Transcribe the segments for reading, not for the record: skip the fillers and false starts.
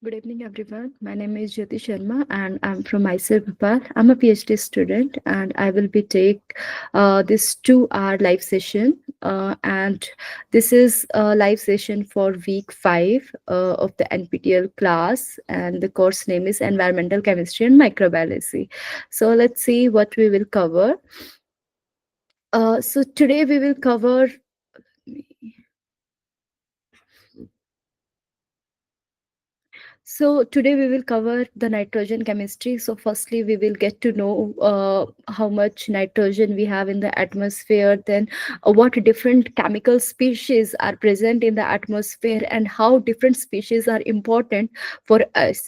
Good evening, everyone. My name is Jyoti Sharma, and I'm from ICER Bhopal. I'm a PhD student, and I will be take this 2 hour live session. And this is a live session for week 5 of the NPTEL class, and the course name is Environmental Chemistry and Microbiology. So let's see what we will cover. So today we will cover. So today we will cover the nitrogen chemistry. So firstly, we will get to know how much nitrogen we have in the atmosphere, then what different chemical species are present in the atmosphere, and how different species are important for us,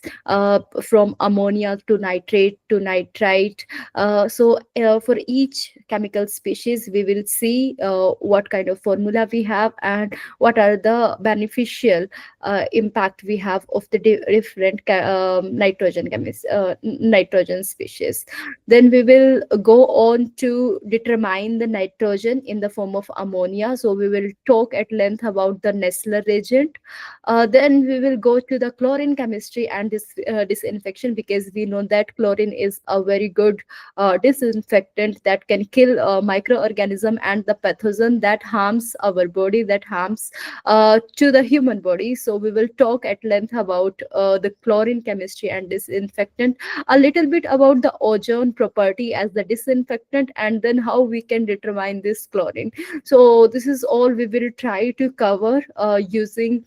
from ammonia to nitrate to nitrite. For each chemical species, we will see what kind of formula we have and what are the beneficial impact we have of the different nitrogen species. Then we will go on to determine the nitrogen in the form of ammonia. So we will talk at length about the Nessler reagent. Then we will go to the chlorine chemistry and disinfection, because we know that chlorine is a very good disinfectant that can kill microorganism and the pathogen that harms our body, that harms to the human body. So we will talk at length about the chlorine chemistry and disinfectant, a little bit about the ozone property as the disinfectant, and then how we can determine this chlorine. So this is all we will try to cover using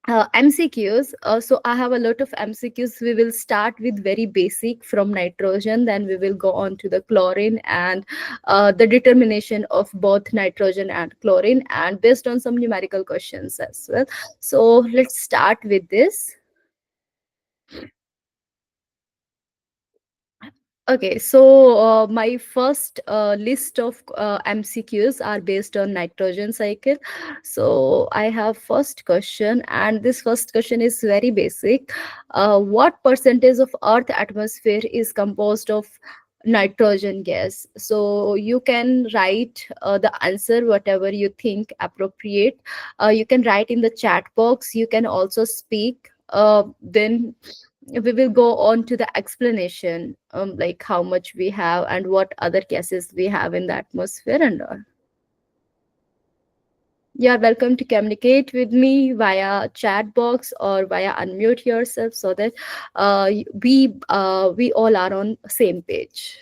MCQs. So I have a lot of MCQs. We will start with very basic from nitrogen, then we will go on to the chlorine and the determination of both nitrogen and chlorine, and based on some numerical questions as well. So let's start with this. Okay, so my first list of MCQs are based on nitrogen cycle. So I have first question, and this first question is very basic. What percentage of Earth atmosphere is composed of nitrogen gas? So you can write the answer whatever you think appropriate. You can write in the chat box. You can also speak. Then we will go on to the explanation, like how much we have and what other gases we have in the atmosphere and all. You are welcome to communicate with me via chat box or via unmute yourself, so that we all are on same page.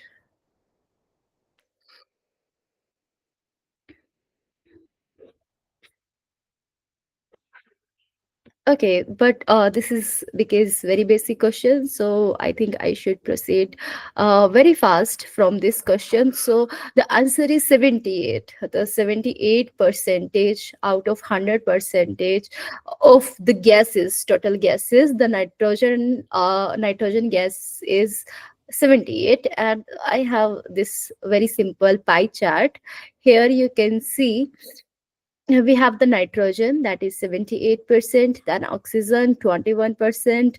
Okay, but this is because very basic question, so I think I should proceed very fast from this question. So the answer is 78. The 78 percentage out of 100 percentage of the gases, total gases, the nitrogen gas is 78. And I have this very simple pie chart. Here you can see we have the nitrogen, that is 78%, then oxygen 21%,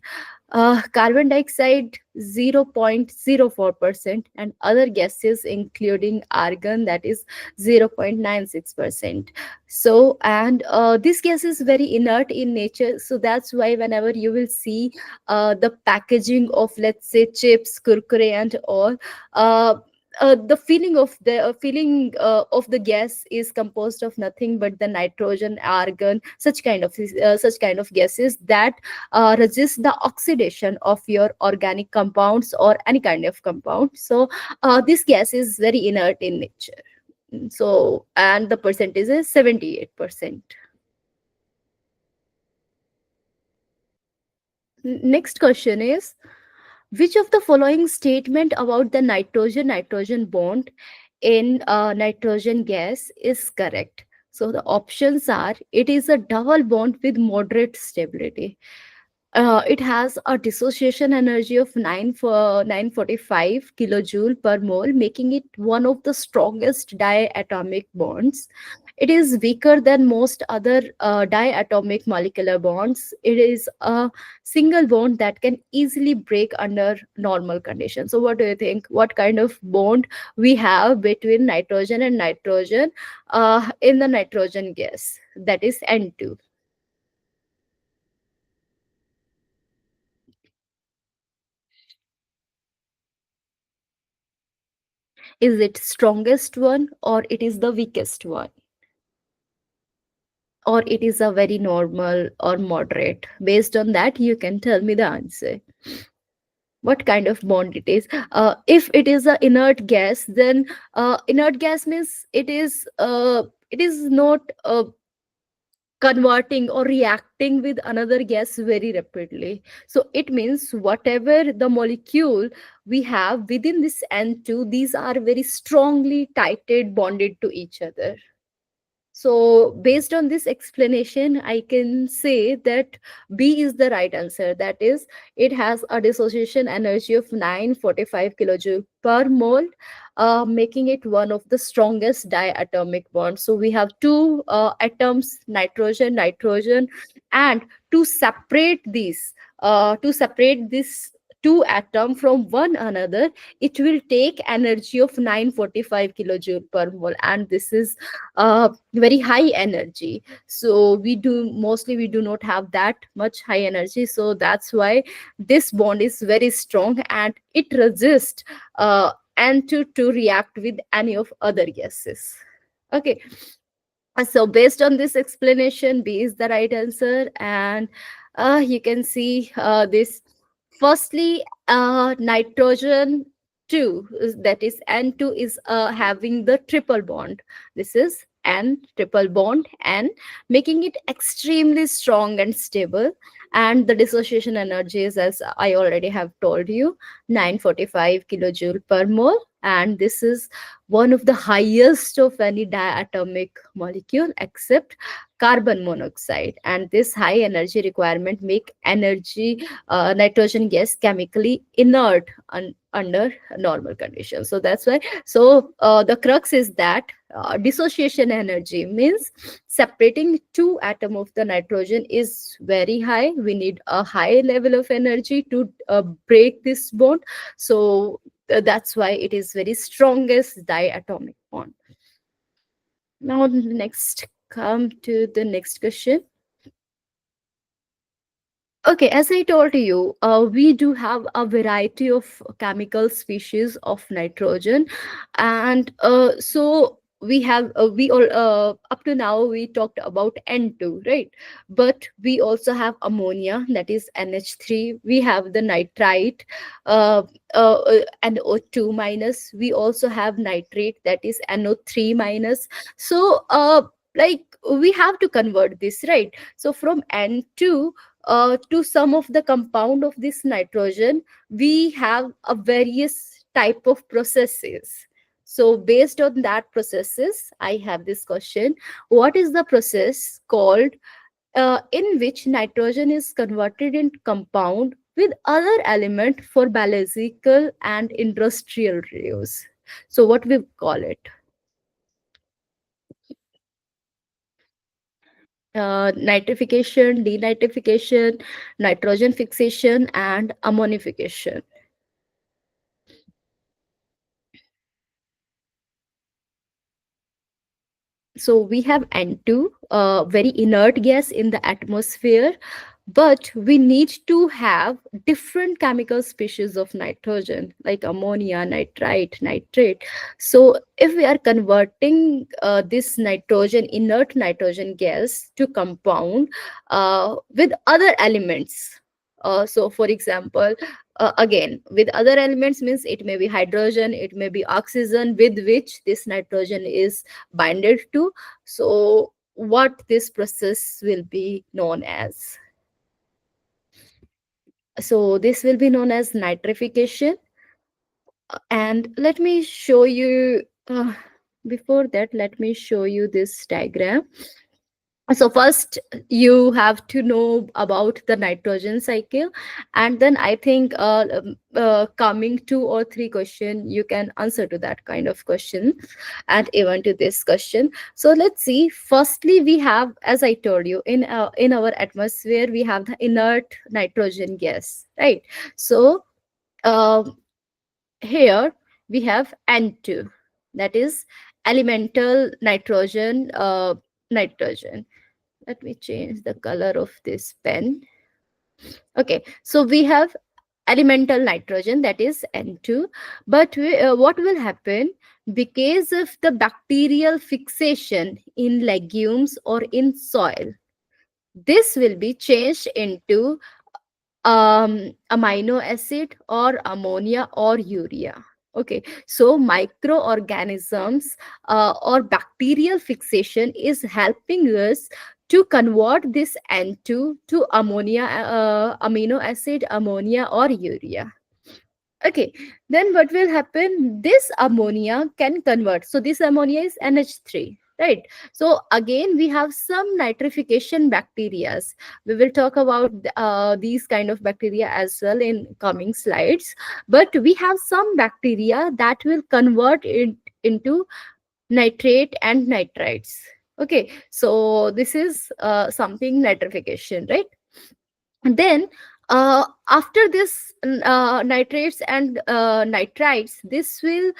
carbon dioxide 0.04%, and other gases including argon, that is 0.96%. So, and this gas is very inert in nature, so that's why whenever you will see the packaging of, let's say, chips, kurkure and all, the feeling of the gas is composed of nothing but the nitrogen, argon, such kind of gases that resist the oxidation of your organic compounds or any kind of compound. So this gas is very inert in nature. So, and the percentage is 78%. Next question is, which of the following statement about the nitrogen bond in nitrogen gas is correct? So the options are: it is a double bond with moderate stability. It has a dissociation energy of 945 kilojoule per mole, making it one of the strongest diatomic bonds. It is weaker than most other diatomic molecular bonds. It is a single bond that can easily break under normal conditions. So, what do you think? What kind of bond we have between nitrogen and nitrogen in the nitrogen gas? That is N2. Is it strongest one, or it is the weakest one, or it is a very normal or moderate? Based on that, you can tell me the answer. What kind of bond it is? If it is a inert gas, then inert gas means it is not converting or reacting with another gas very rapidly. So it means whatever the molecule we have within this N2, these are very strongly tighted, bonded to each other. So, based on this explanation, I can say that B is the right answer. That is, it has a dissociation energy of 945 kilojoule per mole, making it one of the strongest diatomic bonds. So, we have two atoms, nitrogen, nitrogen, and to separate these, to separate this two atom from one another, it will take energy of 945 kilojoule per mole, and this is very high energy. So we do not have that much high energy, so that's why this bond is very strong and it resists and to react with any of other gases. Okay, so based on this explanation, B is the right answer. And you can see this. Firstly, nitrogen 2, that is N2, is having the triple bond. This is N triple bond, and making it extremely strong and stable. And the dissociation energy is, as I already have told you, 945 kilojoule per mole. And this is one of the highest of any diatomic molecule except carbon monoxide. And this high energy requirement make energy nitrogen gas chemically inert under normal conditions. So that's why. So the crux is that dissociation energy means separating two atom of the nitrogen is very high. We need a high level of energy to break this bond. So that's why it is very strongest diatomic bond. Now next, come to the next question. Okay, as I told you, we do have a variety of chemical species of nitrogen, and so we have we all up to now we talked about N2, right? But we also have ammonia, that is NH3. We have the nitrite, uh, NO2 minus. We also have nitrate, that is NO3 minus. So, like we have to convert this, right? So from N2 to some of the compound of this nitrogen, we have a various type of processes. So based on that processes, I have this question: what is the process called in which nitrogen is converted in compound with other element for biological and industrial use? So what we call it? Nitrification, denitrification, nitrogen fixation, and ammonification. So we have N2, very inert gas in the atmosphere, but we need to have different chemical species of nitrogen like ammonia, nitrite, nitrate. So if we are converting this nitrogen, inert nitrogen gas, to compound with other elements, so for example, again with other elements means it may be hydrogen, it may be oxygen with which this nitrogen is binded to. So what this process will be known as? So this will be known as nitrification. And let me show you, before that, let me show you this diagram. So first you have to know about the nitrogen cycle, and then I think coming 2 or 3 question you can answer to that kind of question, and even to this question. So let's see. Firstly, we have, as I told you, in our atmosphere we have the inert nitrogen gas, right? So uh, here we have N2, that is elemental nitrogen, nitrogen. Let me change the color of this pen. Okay, so we have elemental nitrogen, that is N2. But what will happen, because of the bacterial fixation in legumes or in soil, this will be changed into amino acid or ammonia or urea. Okay, so microorganisms or bacterial fixation is helping us to convert this N2 to ammonia, amino acid, ammonia or urea. Okay, then what will happen? This ammonia can convert. So this ammonia is NH3, right? So again, we have some nitrification bacteria. We will talk about these kind of bacteria as well in coming slides. But we have some bacteria that will convert it into nitrate and nitrites. Okay, so this is something nitrification, right? And then after this nitrates and nitrites, this will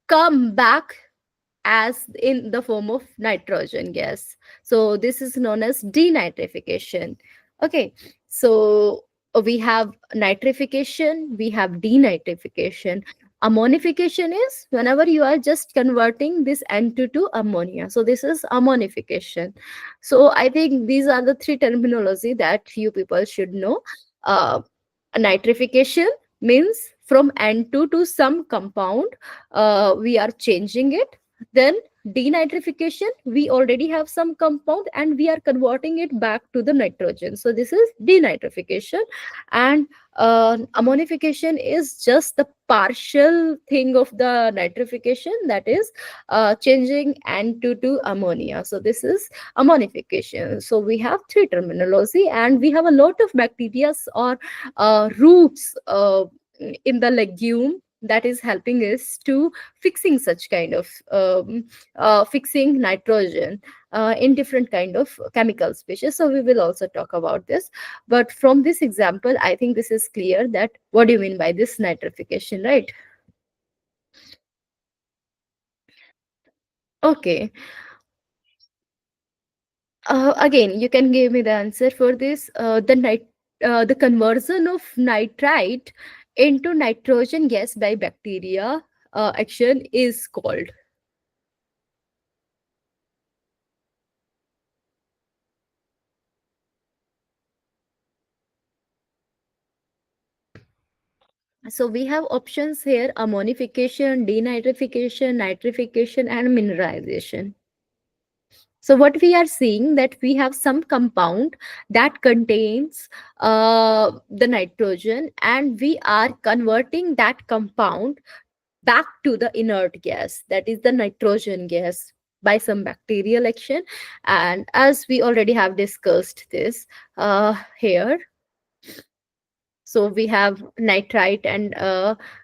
come back as in the form of nitrogen gas. So this is known as denitrification. Okay, so we have nitrification, we have denitrification. Ammonification is whenever you are just converting this N2 to ammonia. So this is ammonification. So I think these are the three terminology that you people should know. Uh, Nitrification means from N2 to some compound, we are changing it. Then denitrification, we already have some compound and we are converting it back to the nitrogen. So this is denitrification. And ammonification is just the partial thing of the nitrification, that is changing N2 to ammonia. So this is ammonification. So we have three terminology, and we have a lot of bacteria or roots in the legume that is helping us to fixing such kind of fixing nitrogen in different kind of chemical species. So we will also talk about this, but from this example I think this is clear that what do you mean by this nitrification, right? Okay, again you can give me the answer for this. The conversion of nitrite into nitrogen gas by bacteria action is called. So we have options here: ammonification, denitrification, nitrification, and mineralization. So what we are seeing, that we have some compound that contains the nitrogen, and we are converting that compound back to the inert gas, that is the nitrogen gas, by some bacterial action. And as we already have discussed this here, so we have nitrite and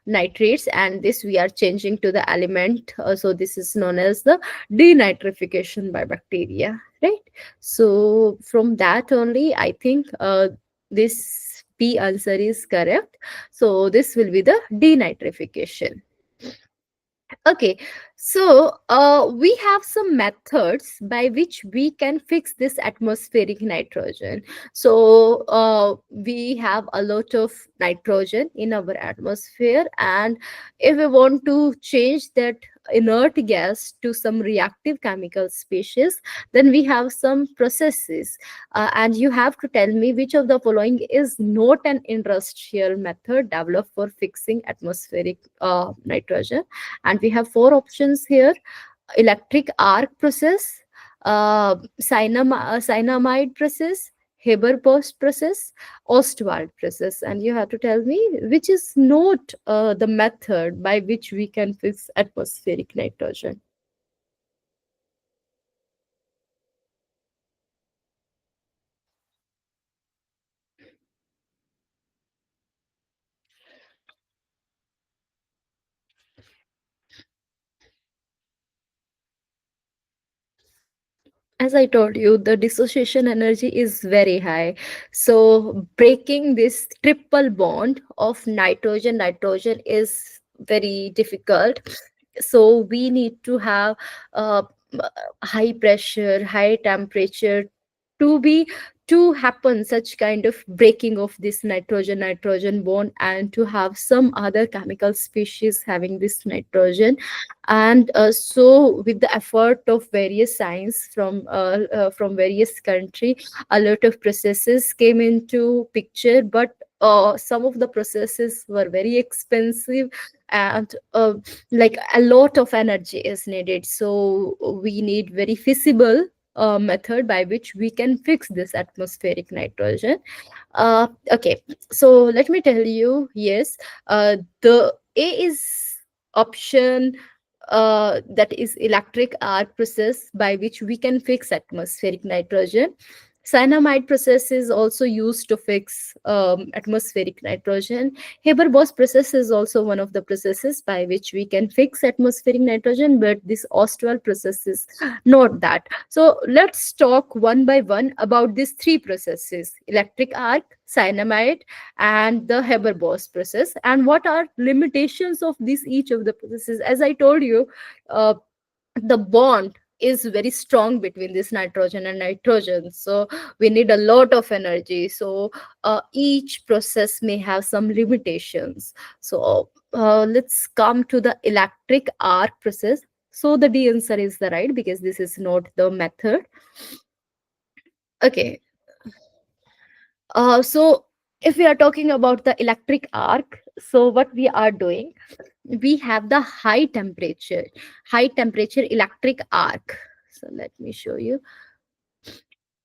nitrates, and this we are changing to the element. So this is known as the denitrification by bacteria, right? So from that only, I think this B answer is correct. So this will be the denitrification. Okay, so we have some methods by which we can fix this atmospheric nitrogen. So we have a lot of nitrogen in our atmosphere, and if we want to change that inert gas to some reactive chemical species, then we have some processes. And you have to tell me which of the following is not an industrial method developed for fixing atmospheric nitrogen. And we have four options here: electric arc process, cyanamide process, Haber-Bosch process, Ostwald process. And you have to tell me which is not the method by which we can fix atmospheric nitrogen. As I told you, the dissociation energy is very high. So breaking this triple bond of nitrogen nitrogen is very difficult. So we need to have uh, high pressure, high temperature to be to happen such kind of breaking of this nitrogen bond, and to have some other chemical species having this nitrogen. And so with the effort of various science from various country, a lot of processes came into picture, but some of the processes were very expensive, and like a lot of energy is needed. So we need very feasible method by which we can fix this atmospheric nitrogen. Okay, so let me tell you, yes, the A is option, that is electric arc process by which we can fix atmospheric nitrogen. Cyanamide process is also used to fix atmospheric nitrogen. Haber-Bosch process is also one of the processes by which we can fix atmospheric nitrogen, but this Ostwald process is not that. So let's talk one by one about these three processes: electric arc, cyanamide, and the Haber-Bosch process, and what are limitations of this each of the processes. As I told you, uh, the bond is very strong between this nitrogen and nitrogen, so we need a lot of energy. So each process may have some limitations. So let's come to the electric arc process. So the D answer is the right, because this is not the method. Okay, so if we are talking about the electric arc, so what we are doing, we have the high temperature electric arc. So let me show you.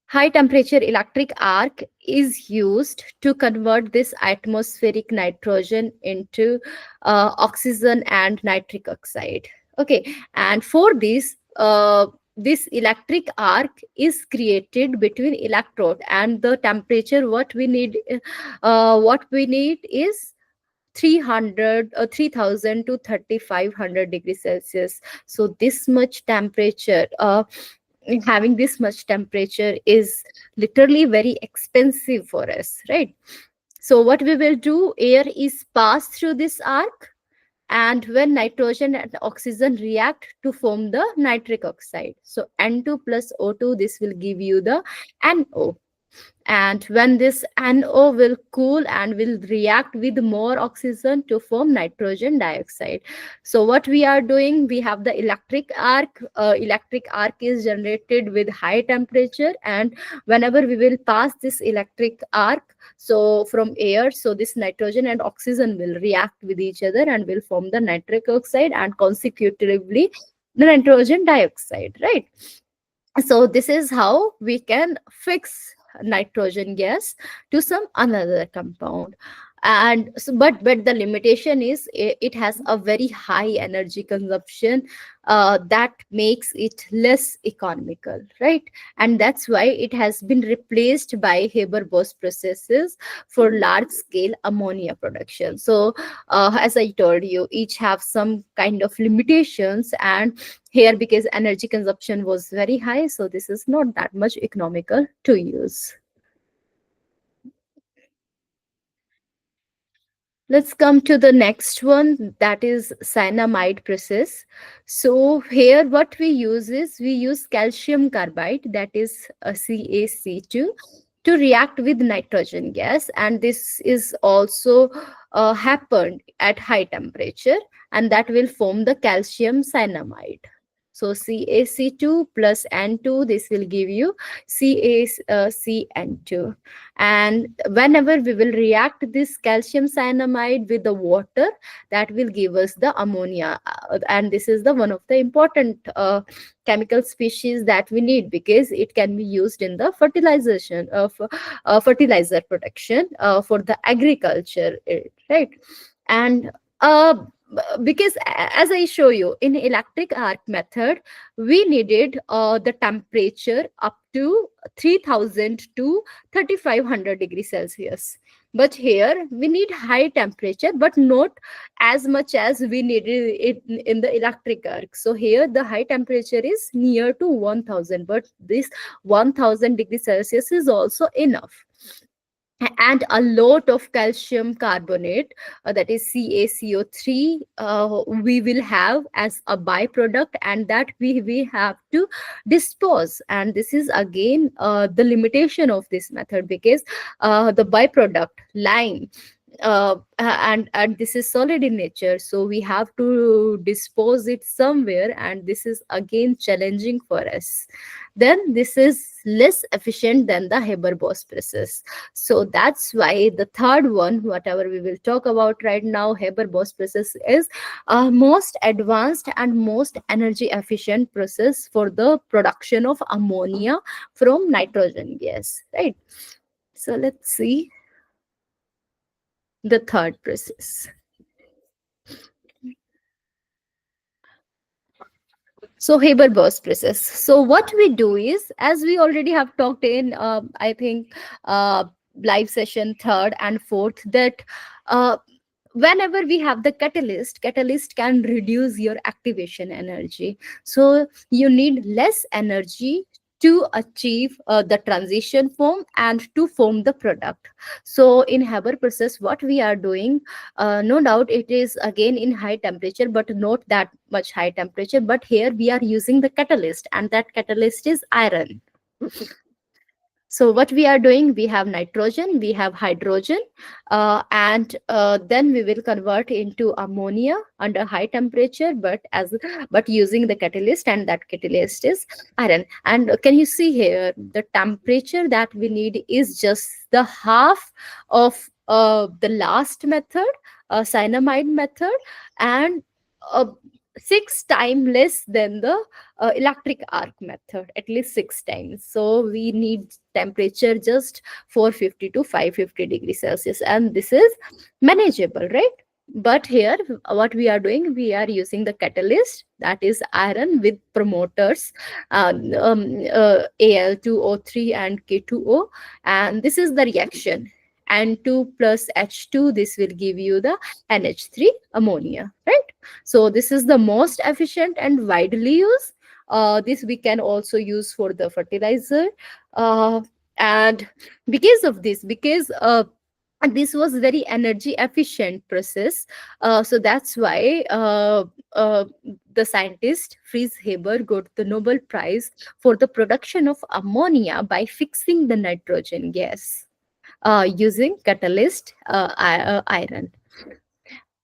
High temperature electric arc is used to convert this atmospheric nitrogen into oxygen and nitric oxide. Okay, and for this, this electric arc is created between electrode, and the temperature what we need is 300 3000 to 3500 degrees Celsius. So this much temperature, having this much temperature is literally very expensive for us, right? So what we will do, air is passed through this arc, and when nitrogen and oxygen react to form the nitric oxide, so N2 plus O2, this will give you the NO. And when this NO will cool and will react with more oxygen to form nitrogen dioxide. So what we are doing, we have the electric arc. Electric arc is generated with high temperature, and whenever we will pass this electric arc, so from air, so this nitrogen and oxygen will react with each other and will form the nitric oxide, and consecutively the nitrogen dioxide, right? So this is how we can fix nitrogen gas to some another compound. And so, but the limitation is it has a very high energy consumption, that makes it less economical, right? And that's why it has been replaced by Haber-Bosch processes for large scale ammonia production. So as I told you, each have some kind of limitations, and here, because energy consumption was very high, so this is not that much economical to use. Let's come to the next one, that is cyanamide process. So here what we use is, we use calcium carbide, that is CaC2, to react with nitrogen gas, and this is also happened at high temperature, and that will form the calcium cyanamide. So CaC2 plus N2, this will give you CaCN2. And whenever we will react this calcium cyanamide with the water, that will give us the ammonia. And this is the one of the important chemical species that we need, because it can be used in the fertilization of fertilizer production for the agriculture, right? And because as I show you, in electric arc method, we needed the temperature up to 3000 to 3500 degrees Celsius. But here we need high temperature, but not as much as we needed it in the electric arc. So here the high temperature is near to 1000, but this 1000 degrees Celsius is also enough. and a lot of calcium carbonate, that is CaCO3, we will have as a byproduct, and that we have to dispose. And this is again the limitation of this method, because the byproduct lime, and this is solid in nature, so we have to dispose it somewhere, and this is again challenging for us. Then this is less efficient than the Haber-Bosch process. So that's why the third one, whatever we will talk about right now, Haber-Bosch process, is most advanced and most energy efficient process for the production of ammonia from nitrogen gas, right? So let's see the third process. So Haber-Bosch process. So what we do is, as we already have talked in, I think, uh, live session third and fourth, that uh, whenever we have the catalyst can reduce your activation energy. So you need less energy to achieve the transition form and to form the product. So in Haber process, what we are doing, no doubt it is again in high temperature, but not that much high temperature, but here we are using the catalyst, and that catalyst is iron. So what we are doing, we have nitrogen, we have hydrogen, and then we will convert into ammonia under high temperature, but using the catalyst, and that catalyst is iron. And can you see here, the temperature that we need is just the half of the last method, cyanamide method, and uh, 6 times less than the electric arc method, at least 6 times. So we need temperature just 450 to 550 degrees Celsius, and this is manageable, right? But here, what we are doing, we are using the catalyst, that is iron, with promoters, Al2O3 and K2O, and this is the reaction. N2 plus H2, this will give you the NH3 ammonia, right? So this is the most efficient and widely used. This we can also use for the fertilizer, uh, and because of this, because this was very energy efficient process, so that's why the scientist Fritz Haber got the Nobel Prize for the production of ammonia by fixing the nitrogen gas using catalyst, iron.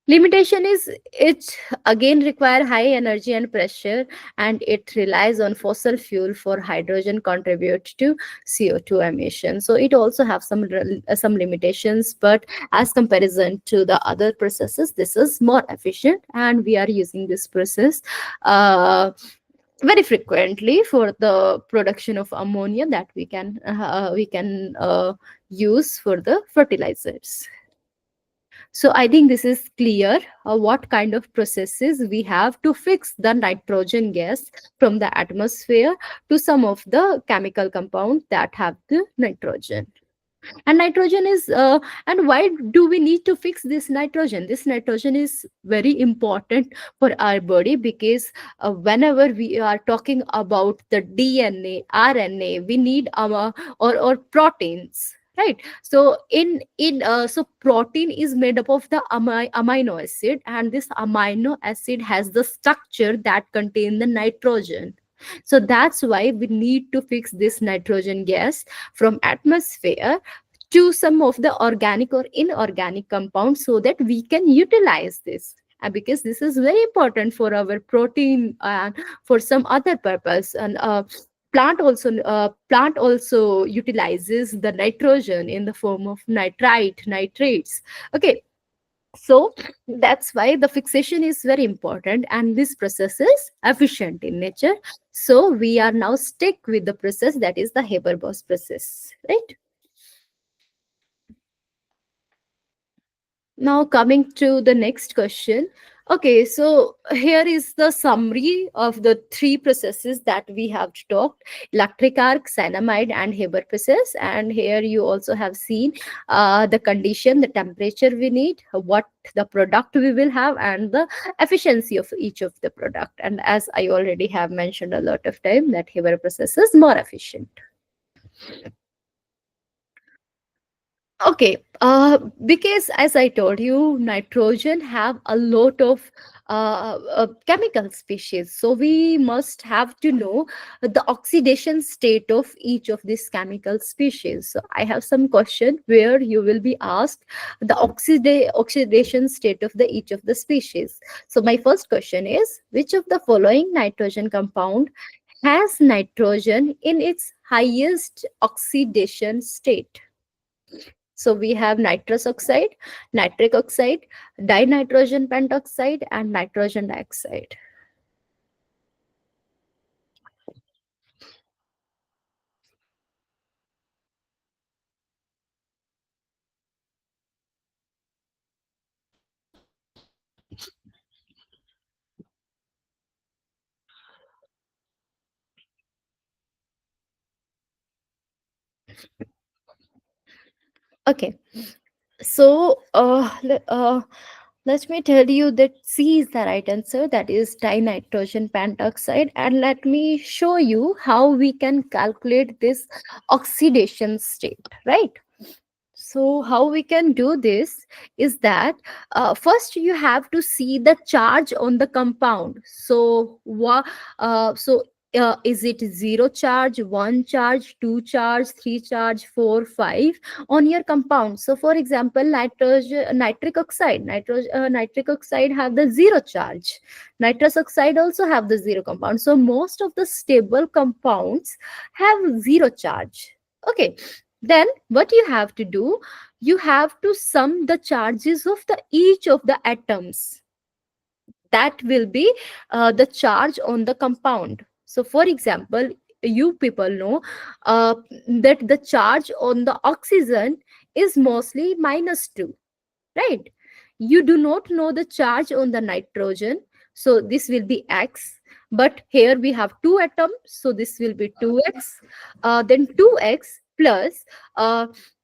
Limitation is, it again require high energy and pressure, and it relies on fossil fuel for hydrogen contribute to CO2 emission. So it also have some limitations, but as comparison to the other processes, this is more efficient, and we are using this process very frequently for the production of ammonia that we can use for the fertilizers. So I think this is clear what kind of processes we have to fix the nitrogen gas from the atmosphere to some of the chemical compounds that have the nitrogen. And nitrogen is, and why do we need to fix this nitrogen? This nitrogen is very important for our body, because whenever we are talking about the DNA, RNA, we need or proteins, right? So so protein is made up of the amino acid, and this amino acid has the structure that contain the nitrogen. So that's why we need to fix this nitrogen gas from atmosphere to some of the organic or inorganic compounds, so that we can utilize this. Because this is very important for our protein and for some other purpose. And plant also utilizes the nitrogen in the form of nitrates. Okay, so that's why the fixation is very important, and this process is efficient in nature. So we are now stick with the process, that is the Haber-Bosch process, right? Now, coming to the next question. Okay, so here is the summary of the three processes that we have talked: electric arc, cyanamide, and Haber process. And here you also have seen the condition, the temperature we need, what the product we will have, and the efficiency of each of the product. And as I already have mentioned a lot of time, that Haber process is more efficient. Okay, because as I told you, nitrogen have a lot of chemical species. So we must have to know the oxidation state of each of these chemical species. So I have some question where you will be asked the oxidation state of the each of the species. So my first question is, which of the following nitrogen compound has nitrogen in its highest oxidation state? So we have nitrous oxide, nitric oxide, dinitrogen pentoxide, and nitrogen dioxide. Okay, so let me tell you that C is the right answer. That is dinitrogen pentoxide, and let me show you how we can calculate this oxidation state. Right. So how we can do this is that first you have to see the charge on the compound. So is it zero charge, one charge, two charge, three charge, four, five on your compound? So for example, nitric oxide have the zero charge. Nitrous oxide also have the zero compound. So most of the stable compounds have zero charge. Okay, then what you have to do, you have to sum the charges of the each of the atoms. That will be the charge on the compound. So for example, you people know uh, that the charge on the oxygen is mostly -2, right? You do not know the charge on the nitrogen, so this will be x. But here we have two atoms, so this will be 2x. Then 2x plus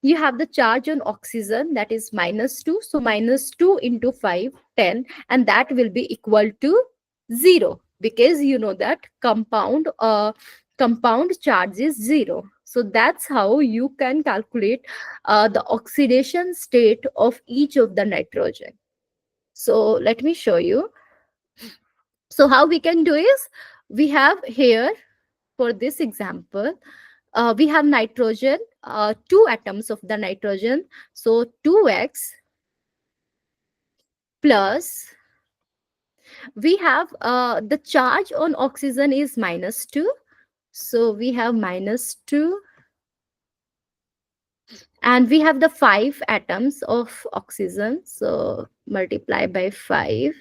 you have the charge on oxygen, that is -2, so -2 into 5, 10, and that will be equal to 0, because you know that compound charge is 0. So that's how you can calculate the oxidation state of each of the nitrogen. So let me show you. So how we can do is, we have here, for this example, we have nitrogen, two atoms of the nitrogen. So 2x plus, we have the charge on oxygen is -2. So we have -2, and we have the 5 atoms of oxygen. So multiply by 5,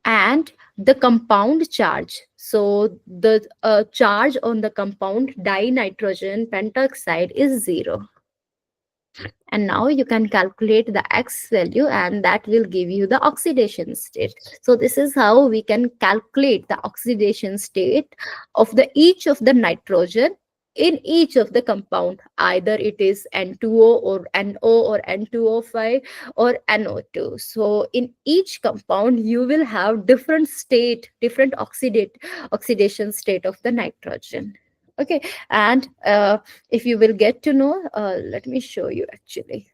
and the compound charge. So the charge on the compound dinitrogen pentoxide is 0. And now you can calculate the x value, and that will give you the oxidation state. So this is how we can calculate the oxidation state of the each of the nitrogen in each of the compound, either it is N2O or NO or N2O5 or NO2. So in each compound you will have different state, different oxidation state of the nitrogen. Okay, and if you will get to know, let me show you actually.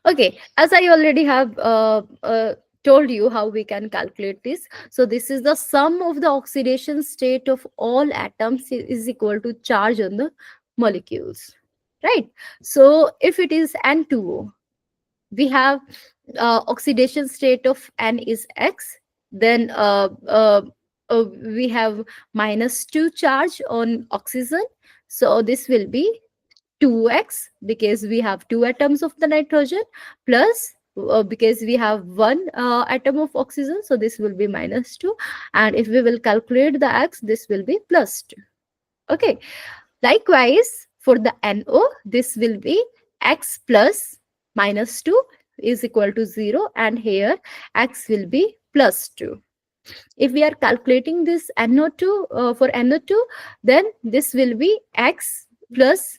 Okay, as I already have told you how we can calculate this. So this is the sum of the oxidation state of all atoms is equal to charge on the molecules, right? So if it is N2O, we have oxidation state of N is X. Then we have -2 charge on oxygen. So this will be 2x, because we have two atoms of the nitrogen, plus because we have one atom of oxygen, so this will be -2. And if we will calculate the x, this will be +2. Okay, likewise for the NO, this will be x plus -2 is equal to 0, and here x will be +2. If we are calculating this NO2 for NO2, then this will be x plus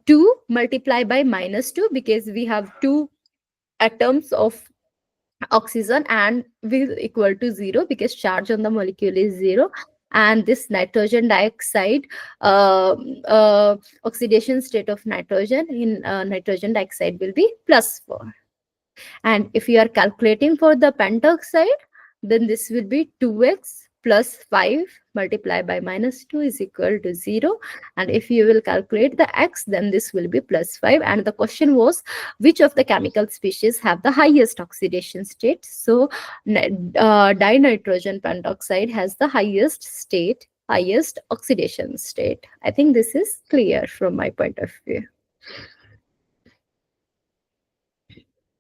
2 multiplied by -2, because we have two atoms of oxygen and will equal to 0, because charge on the molecule is 0. and this nitrogen dioxide, uh, oxidation state of nitrogen in nitrogen dioxide will be +4. And if you are calculating for the pentoxide, then this will be 2x plus 5 multiplied by -2 is equal to 0. And if you will calculate the x, then this will be +5. And the question was, which of the chemical species have the highest oxidation state? So dinitrogen pentoxide has the highest state, highest oxidation state. I think this is clear from my point of view.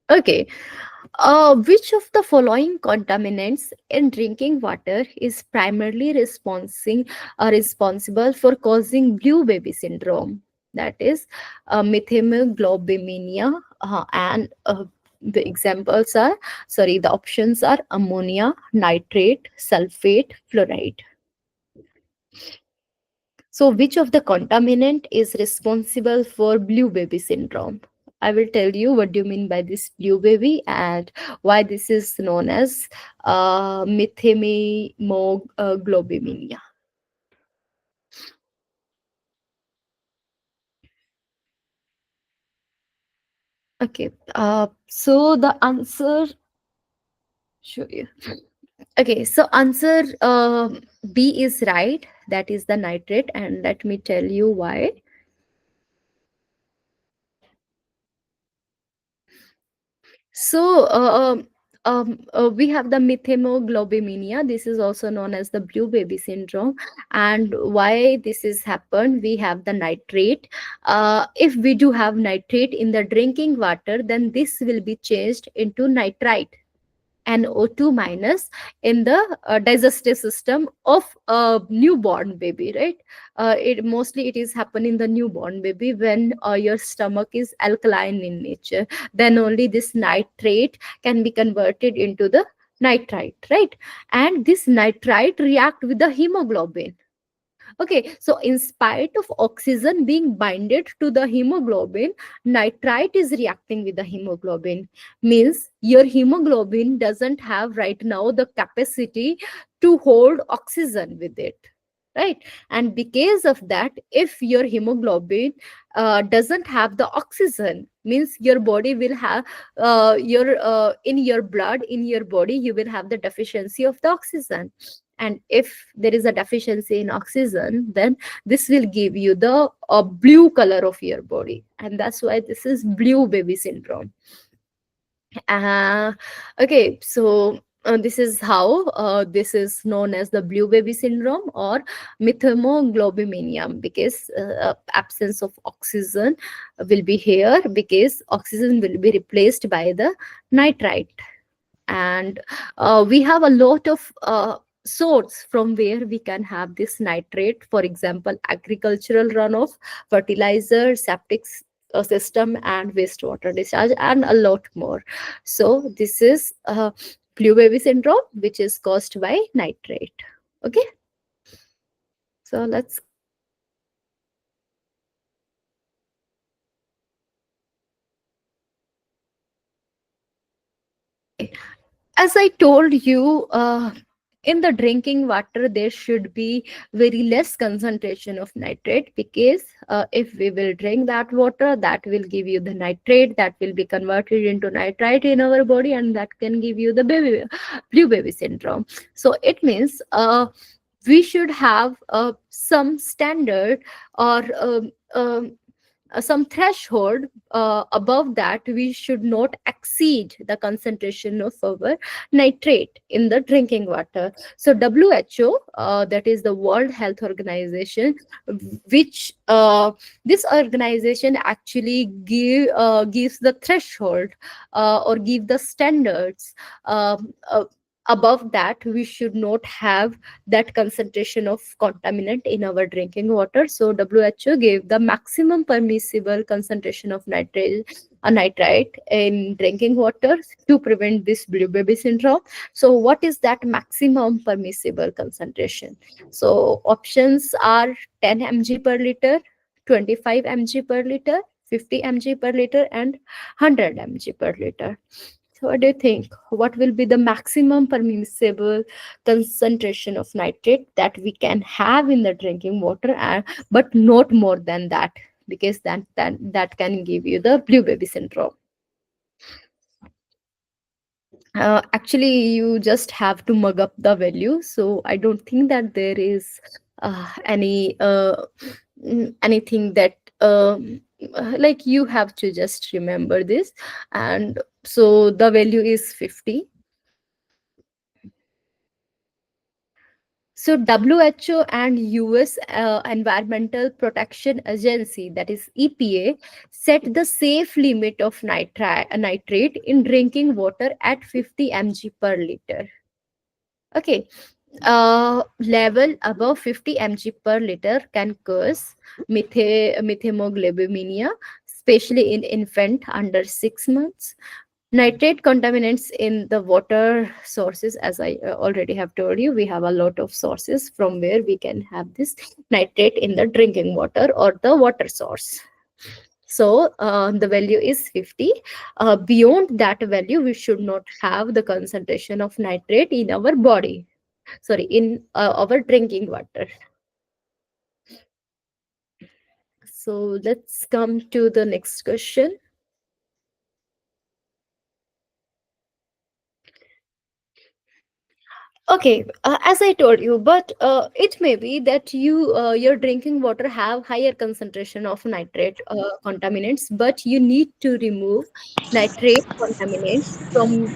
Okay. Which of the following contaminants in drinking water is primarily responsible for causing blue baby syndrome? That is methemoglobinemia, and the examples are, sorry, the options are ammonia, nitrate, sulfate, fluoride. So, which of the contaminant is responsible for blue baby syndrome? I will tell you what do you mean by this blue baby and why this is known as methemoglobinemia. Okay, so the answer, show you. Okay, so answer B is right. That is the nitrate, and let me tell you why. So, we have the methemoglobinemia. This is also known as the blue baby syndrome. And why this is happened? We have the nitrate. If we do have nitrate in the drinking water, then this will be changed into nitrite, NO2 minus, in the digestive system of a newborn baby, right? It mostly it is happen in the newborn baby when your stomach is alkaline in nature. Then only this nitrate can be converted into the nitrite, right? And this nitrite react with the hemoglobin. Okay, so in spite of oxygen being binded to the hemoglobin, nitrite is reacting with the hemoglobin. Means your hemoglobin doesn't have right now the capacity to hold oxygen with it. Right, and because of that, if your hemoglobin doesn't have the oxygen, means your body will have your in your blood, in your body, you will have the deficiency of the oxygen. And if there is a deficiency in oxygen, then this will give you the blue color of your body, and that's why this is blue baby syndrome. uh, okay, so this is how this is known as the blue baby syndrome or methemoglobinemia, because absence of oxygen will be here, because oxygen will be replaced by the nitrite. And we have a lot of source from where we can have this nitrate. For example, agricultural runoff, fertilizer, septic system, and wastewater discharge, and a lot more. So this is blue baby syndrome, which is caused by nitrate. Okay, so let's. Okay, as I told you, in the drinking water there should be very less concentration of nitrate, because if we will drink that water, that will give you the nitrate, that will be converted into nitrite in our body, and that can give you the baby blue baby syndrome. So it means we should have some standard, or some threshold. Above that, we should not exceed the concentration of our nitrate in the drinking water. So WHO, that is the World Health Organization, which this organization actually gives the threshold, or give the standards. Above that, we should not have that concentration of contaminant in our drinking water. So WHO gave the maximum permissible concentration of nitrite in drinking water to prevent this blue baby syndrome. So what is that maximum permissible concentration? So options are 10 mg per liter, 25 mg per liter, 50 mg per liter, and 100 mg per liter. So what do you think? What will be the maximum permissible concentration of nitrate that we can have in the drinking water, but not more than that, because that can give you the blue baby syndrome. Actually, you just have to mug up the value. So I don't think that there is anything that like you have to just remember this. And so the value is 50. So WHO and US Environmental Protection Agency, that is EPA, set the safe limit of nitrate in drinking water at 50 mg per liter. Okay, level above 50 mg per liter can cause methemoglobinemia, especially in infant under 6 months. Nitrate contaminants in the water sources, as I already have told you, we have a lot of sources from where we can have this nitrate in the drinking water or the water source. So the value is 50. Beyond that value, we should not have the concentration of nitrate in our body, sorry, in our drinking water. So let's come to the next question. Okay, as I told you, but it may be that your drinking water have higher concentration of nitrate contaminants, but you need to remove nitrate contaminants from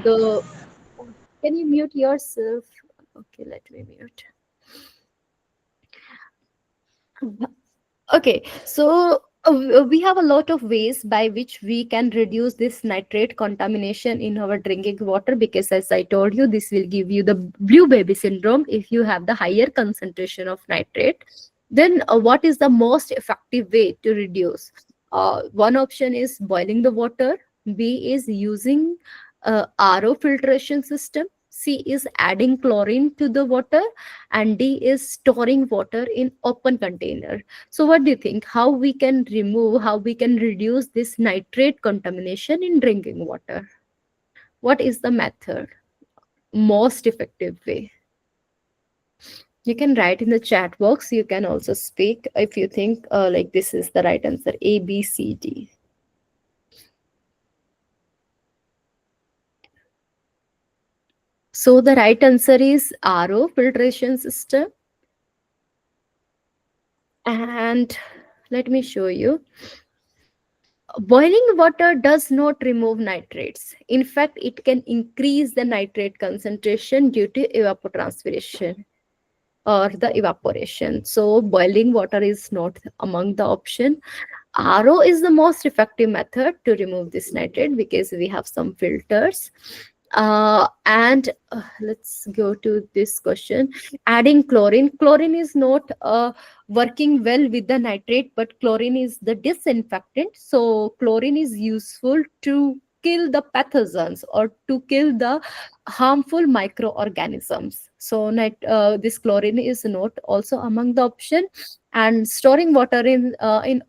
the. Can you mute yourself? Okay, let me mute. Okay, so we have a lot of ways by which we can reduce this nitrate contamination in our drinking water, because as I told you, this will give you the blue baby syndrome if you have the higher concentration of nitrate. Then what is the most effective way to reduce? One option is boiling the water. B is using RO filtration system. C is adding chlorine to the water, and D is storing water in open container. So what do you think? How we can reduce this nitrate contamination in drinking water? What is the method? Most effective way? You can write in the chat box. You can also speak if you think like this is the right answer. A, B, C, D. So the right answer is RO filtration system. And let me show you. Boiling water does not remove nitrates. In fact, it can increase the nitrate concentration due to evapotranspiration or the evaporation. So boiling water is not among the option. RO is the most effective method to remove this nitrate because we have some filters. And let's go to this question. Adding chlorine. Chlorine is not working well with the nitrate, but chlorine is the disinfectant. So chlorine is useful to kill the pathogens or to kill the harmful microorganisms. So this chlorine is not also among the option. And storing water in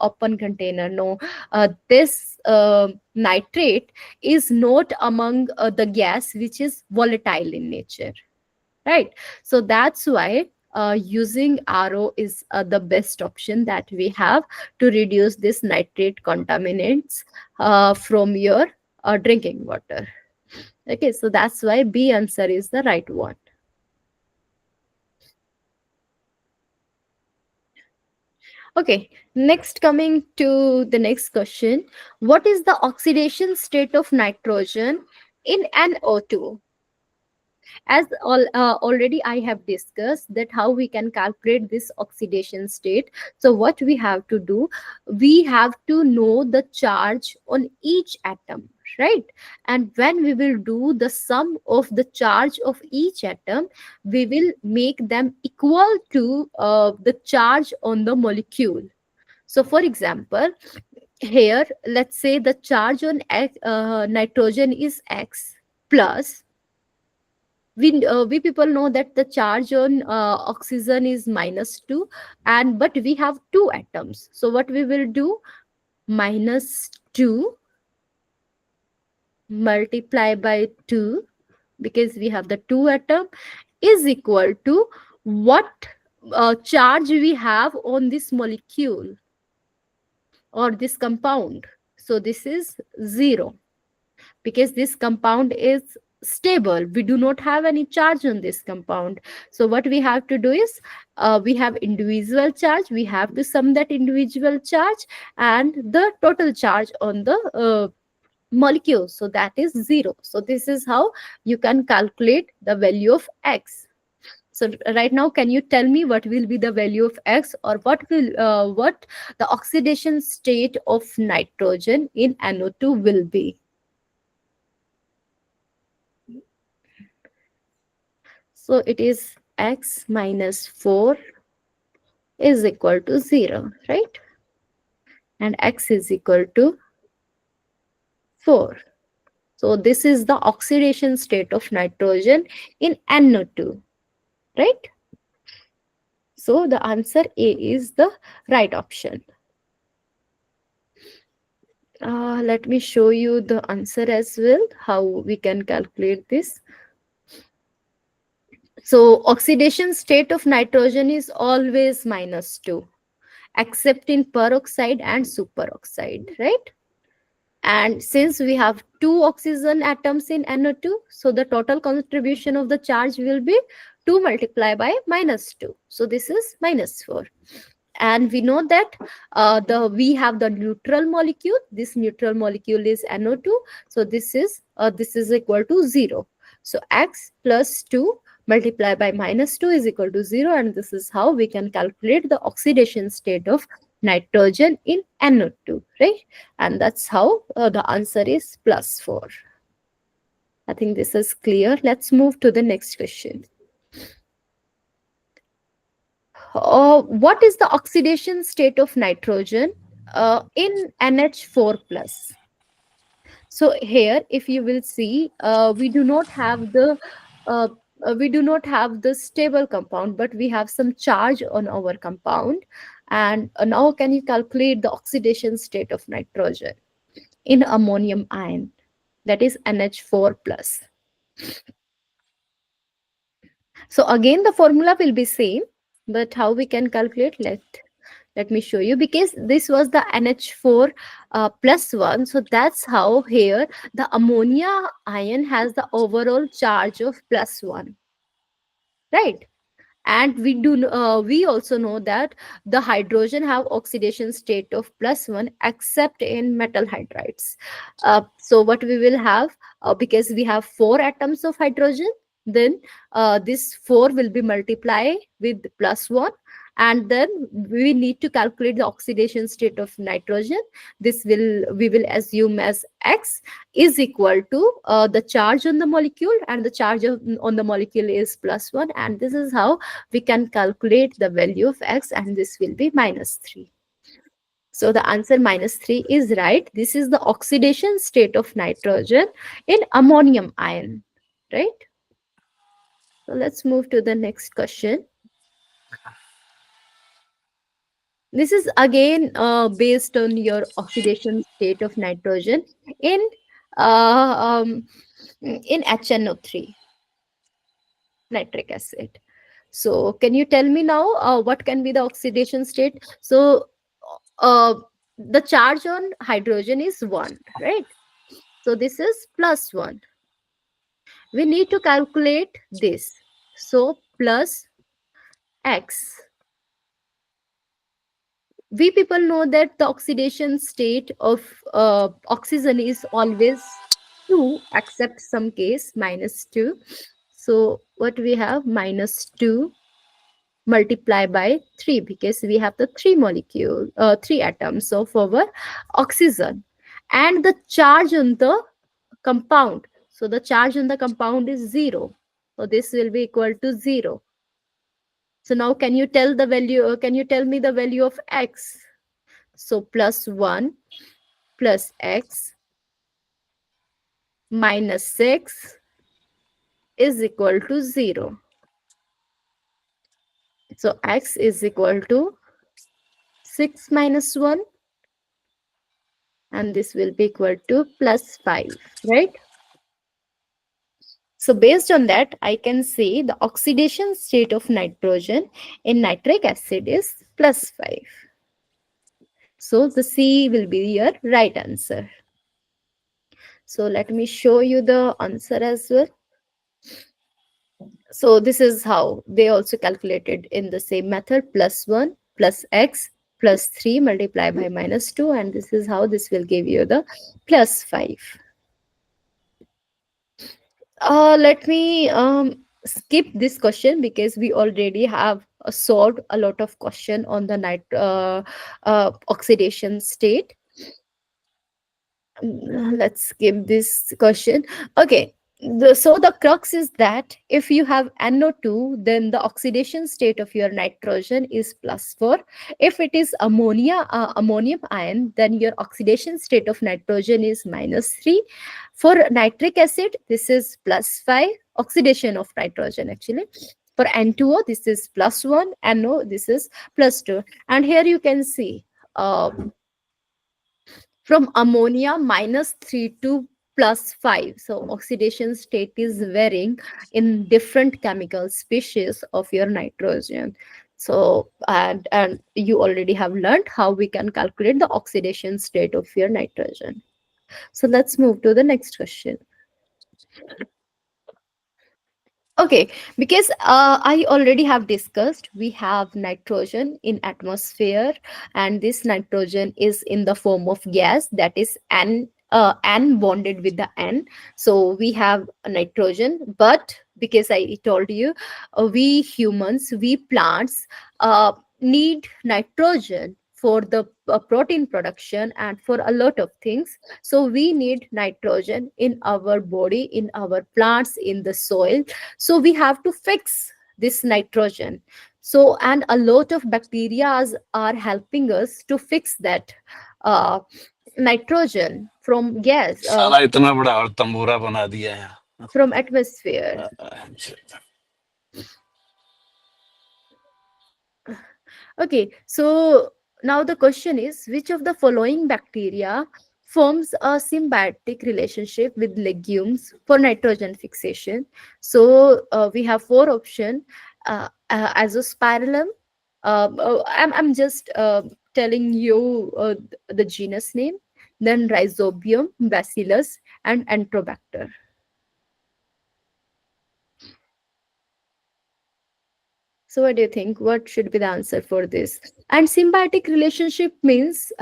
open container. No, this nitrate is not among the gas which is volatile in nature, right? So that's why using RO is the best option that we have to reduce this nitrate contaminants from your drinking water. Okay, so that's why B answer is the right one. Okay, next coming to the next question. What is the oxidation state of nitrogen in NO2? As already I have discussed that how we can calculate this oxidation state. So what we have to do, we have to know the charge on each atom, right? And when we will do the sum of the charge of each atom, we will make them equal to the charge on the molecule. So for example, here let's say the charge on nitrogen is X plus, we people know that the charge on oxygen is -2, and but we have two atoms. So what we will do, minus 2 multiply by 2, because we have the 2 atom, is equal to what charge we have on this molecule or this compound. So this is 0, because this compound is stable. We do not have any charge on this compound. So what we have to do is, we have individual charge, we have to sum that individual charge and the total charge on the molecule, so that is 0. So this is how you can calculate the value of X. So right now, can you tell me what will be the value of X, or what the oxidation state of nitrogen in NO2 will be? So it is X minus 4 is equal to 0, right? And X is equal to 4. So this is the oxidation state of nitrogen in NO2, right? So the answer A is the right option. Let me show you the answer as well, how we can calculate this. So oxidation state of nitrogen is always -2, except in peroxide and superoxide, right? And since we have two oxygen atoms in NO2, so the total contribution of the charge will be 2 multiplied by -2. So this is -4. And we know that we have the neutral molecule. This neutral molecule is NO2. So this is equal to 0. So X plus 2 multiplied by -2 is equal to 0, and this is how we can calculate the oxidation state of nitrogen in NO2, right? And that's how the answer is +4. I think this is clear. Let's move to the next question. What is the oxidation state of nitrogen in NH4 plus? So here, if you will see, uh, we do not have the stable compound, but we have some charge on our compound. And now, can you calculate the oxidation state of nitrogen in ammonium ion, that is NH4 plus? So again, the formula will be same, but how we can calculate? Let me show you, because this was the NH4 plus 1. So that's how here the ammonia ion has the overall charge of +1, right? And we also know that the hydrogen have oxidation state of +1, except in metal hydrides. So what we will have, because we have 4 atoms of hydrogen, then this 4 will be multiplied with +1, and then we need to calculate the oxidation state of nitrogen. We will assume as X is equal to the charge on the molecule, and the charge on the molecule is +1, and this is how we can calculate the value of X, and this will be -3. So the answer -3 is right. This is the oxidation state of nitrogen in ammonium ion, right? So let's move to the next question. This is again based on your oxidation state of nitrogen in uh, um, in HNO3, nitric acid. So can you tell me now what can be the oxidation state? So uh, the charge on hydrogen is 1, right? So this is +1. We need to calculate this. So plus X. We people know that the oxidation state of oxygen is always 2, except some case -2. So what we have, -2 multiply by 3, because we have the 3 atoms of our oxygen, and the charge on the compound. So the charge on the compound is 0. So this will be equal to 0. So now can you tell me the value of X? So +1 plus X minus 6 is equal to 0. So X is equal to 6 minus 1, and this will be equal to plus 5, right? So based on that, I can say the oxidation state of nitrogen in nitric acid is plus 5. So the C will be your right answer. So let me show you the answer as well. So this is how they also calculated in the same method: plus 1 plus x plus 3 multiplied by minus 2, and this is how this will give you the plus 5. Let me skip this question because we already have solved a lot of question on the oxidation state. Let's skip this question. Okay. So the crux is that if you have NO2, then the oxidation state of your nitrogen is plus 4. If it is ammonium ion, then your oxidation state of nitrogen is minus 3. For nitric acid, this is plus 5, oxidation of nitrogen actually. For N2O, this is plus 1, NO, this is plus 2. And here you can see from ammonia minus 3 to plus 5. So oxidation state is varying in different chemical species of your nitrogen. So and you already have learned how we can calculate the oxidation state of your nitrogen. So let's move to the next question. Okay, because I already have discussed, we have nitrogen in atmosphere, and this nitrogen is in the form of gas, that is N bonded with the N. So we have a nitrogen, but because I told you, we humans, we plants need nitrogen for the protein production and for a lot of things. So we need nitrogen in our body, in our plants, in the soil. So we have to fix this nitrogen. So and a lot of bacteria are helping us to fix that uh, nitrogen from gas, साला इतना बड़ा और तंबूरा बना दिया है. from atmosphere. Okay, so now the question is, which of the following bacteria forms a symbiotic relationship with legumes for nitrogen fixation? So we have four options: Azospirillum. I'm just telling you the genus name. Then Rhizobium, Bacillus, and Enterobacter. So what do you think? What should be the answer for this? And symbiotic relationship means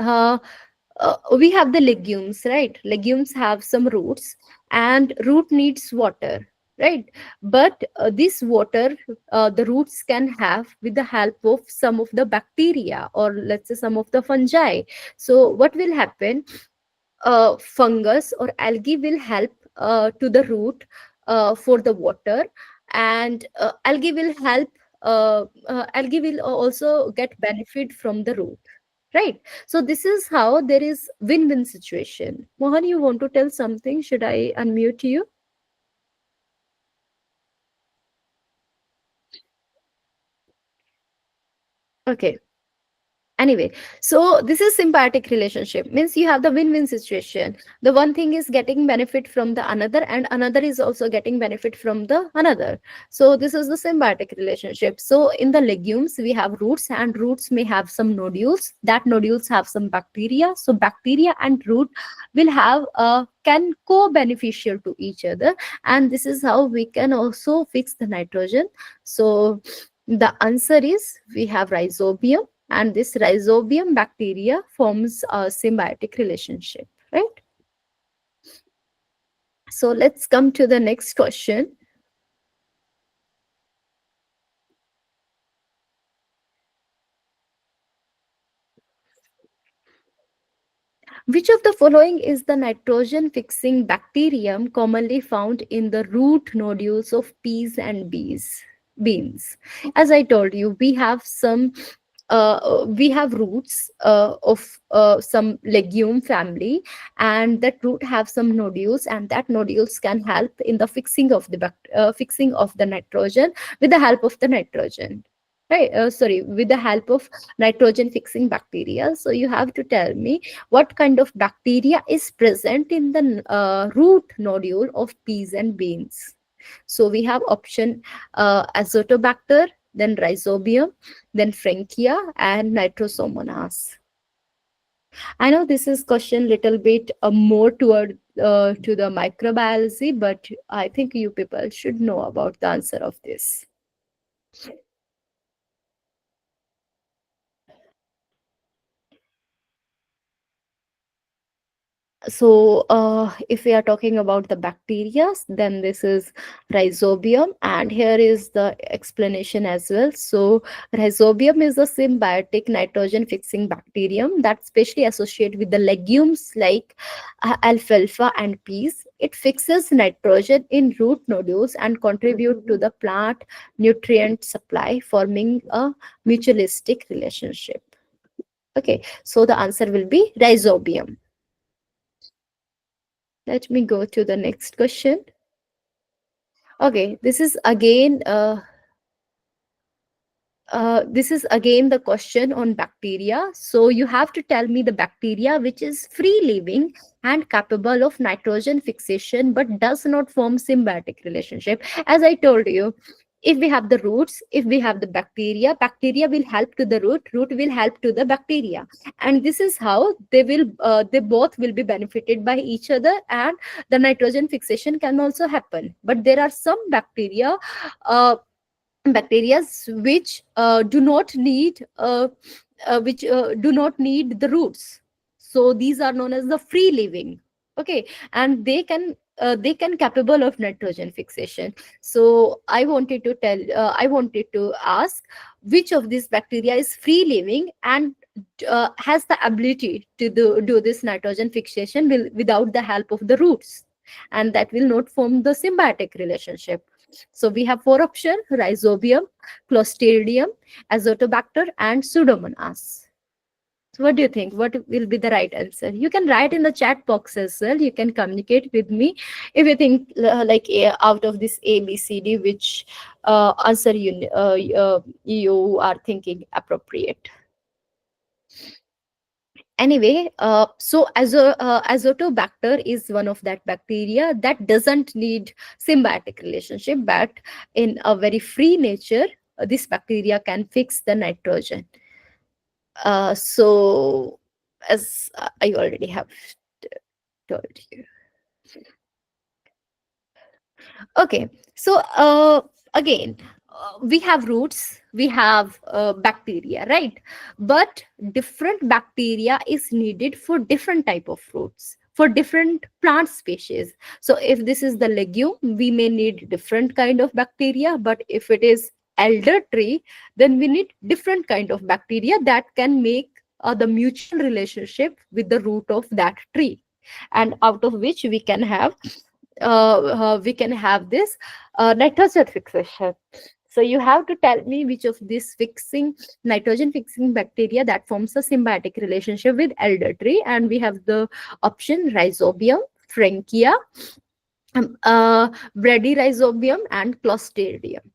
we have the legumes, right? Legumes have some roots, and root needs water, right? But this water, the roots can have with the help of some of the bacteria, or let's say some of the fungi. So what will happen? Fungus or algae will help to the root for the water, and algae will also get benefit from the root, right? So this is how there is win-win situation. Mohan, you want to tell something? Should I unmute you? Okay. Anyway, so this is symbiotic relationship, means you have the win-win situation. The one thing is getting benefit from the another, and another is also getting benefit from the another. So this is the symbiotic relationship. So in the legumes we have roots, and roots may have some nodules. That nodules have some bacteria. So bacteria and root will have can co-beneficial to each other, and this is how we can also fix the nitrogen. So the answer is we have Rhizobium, and this Rhizobium bacteria forms a symbiotic relationship, right? So let's come to the next question. Which of the following is the nitrogen fixing bacterium commonly found in the root nodules of peas and beans? As I told you, we have roots of some legume family, and that root have some nodules, and that nodules can help in the fixing of the nitrogen with the help of the nitrogen, right? Sorry, with the help of nitrogen fixing bacteria. So you have to tell me what kind of bacteria is present in the root nodule of peas and beans. So we have option Azotobacter, then Rhizobium, then Frankia, and Nitrosomonas. I know this is question little bit more toward to the microbiology, but I think you people should know about the answer of this. So if we are talking about the bacteria, then this is Rhizobium, and here is the explanation as well. So Rhizobium is a symbiotic nitrogen fixing bacterium that's specially associated with the legumes like alfalfa and peas. It fixes nitrogen in root nodules and contribute to the plant nutrient supply, forming a mutualistic relationship. Okay, so the answer will be Rhizobium. Let me go to the next question. Okay, this is again the question on bacteria. So you have to tell me the bacteria which is free living and capable of nitrogen fixation but does not form symbiotic relationship. As I told you, if we have the roots, if we have the bacteria, bacteria will help to the root, root will help to the bacteria, and this is how they both will be benefited by each other, and the nitrogen fixation can also happen. But there are some uh, bacteria which do not need the roots, so these are known as the free living. Okay, and they can capable of nitrogen fixation. So I wanted to ask which of these bacteria is free living and has the ability to do this nitrogen fixation without the help of the roots, and that will not form the symbiotic relationship. So we have four options: Rhizobium, Clostridium, Azotobacter, and Pseudomonas. So what do you think? What will be the right answer? You can write in the chat box as well. You can communicate with me if you think out of this A, B, C, D, which answer you are thinking appropriate. Anyway, so Azotobacter is one of that bacteria that doesn't need symbiotic relationship, but in a very free nature, this bacteria can fix the nitrogen. So as I already have told you. Okay, so again, we have roots, we have bacteria, right? But different bacteria is needed for different type of fruits, for different plant species. So if this is the legume, we may need different kind of bacteria, but if it is elder tree, then we need different kind of bacteria that can make the mutual relationship with the root of that tree, and out of which we can have this nitrogen fixation. So you have to tell me which of these fixing nitrogen fixing bacteria that forms a symbiotic relationship with elder tree, and we have the option Rhizobium, Frankia, Bradyrhizobium, and Clostridium.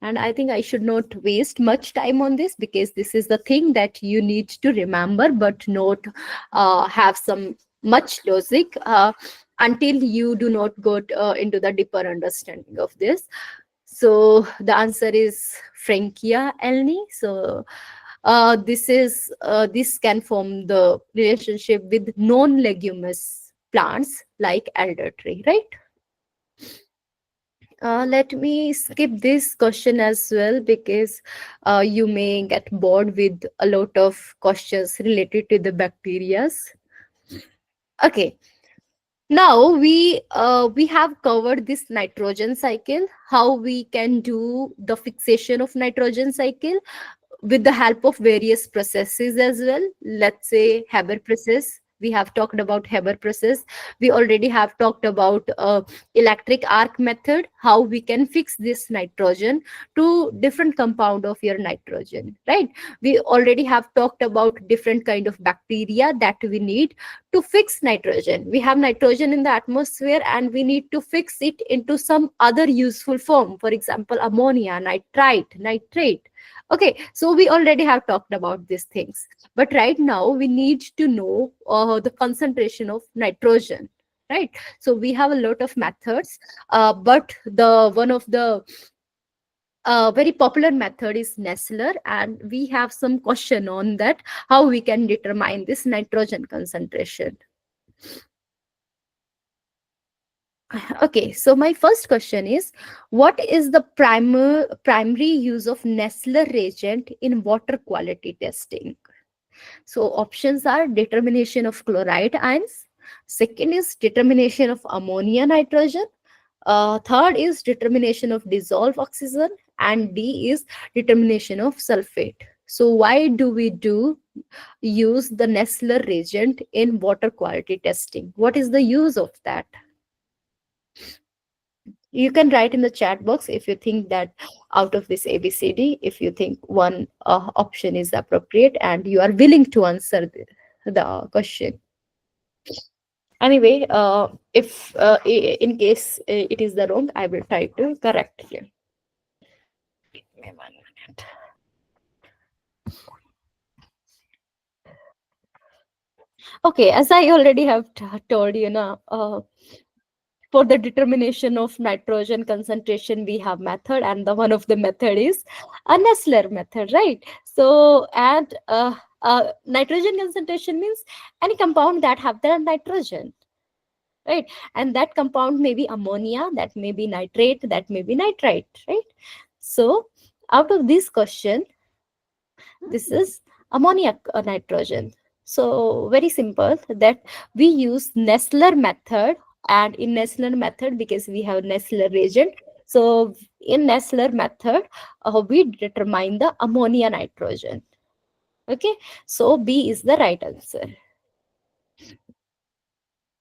And I think I should not waste much time on this, because this is the thing that you need to remember but not have some much logic until you do not go into the deeper understanding of this. So the answer is Frankia elni. So this can form the relationship with non-leguminous plants like elder tree, right? Let me skip this question as well, because you may get bored with a lot of questions related to the bacteria. Okay, now we have covered this nitrogen cycle, how we can do the fixation of nitrogen cycle with the help of various processes as well. Let's say Haber process. We have talked about Haber process. We already have talked about electric arc method, how we can fix this nitrogen to different compound of your nitrogen, right? We already have talked about different kind of bacteria that we need to fix nitrogen. We have nitrogen in the atmosphere and we need to fix it into some other useful form, for example ammonia, nitrite, nitrate. Okay, so we already have talked about these things, but right now we need to know the concentration of nitrogen, right? So we have a lot of methods, but the one of the very popular method is Nessler, and we have some question on that, how we can determine this nitrogen concentration. Okay, so my first question is, what is the primary use of Nessler reagent in water quality testing? So options are determination of chloride ions, second is determination of ammonia nitrogen, third is determination of dissolved oxygen, and D is determination of sulfate. So why do we do use the Nessler reagent in water quality testing? What is the use of that? You can write in the chat box if you think that out of this ABCD, if you think one option is appropriate and you are willing to answer the question. Anyway, if in case it is the wrong, I will try to correct you. Give me 1 minute. Okay, as I already have told you now, for the determination of nitrogen concentration, we have method, and the one of the method is a Nessler method, right? So, and nitrogen concentration means any compound that have the nitrogen, right? And that compound may be ammonia, that may be nitrate, that may be nitrite, right? So, out of this question, this is ammonium nitrogen. So very simple that we use Nessler method, and in Nessler method, because we have Nessler reagent, so in Nessler method we determine the ammonia nitrogen. Okay, so B is the right answer.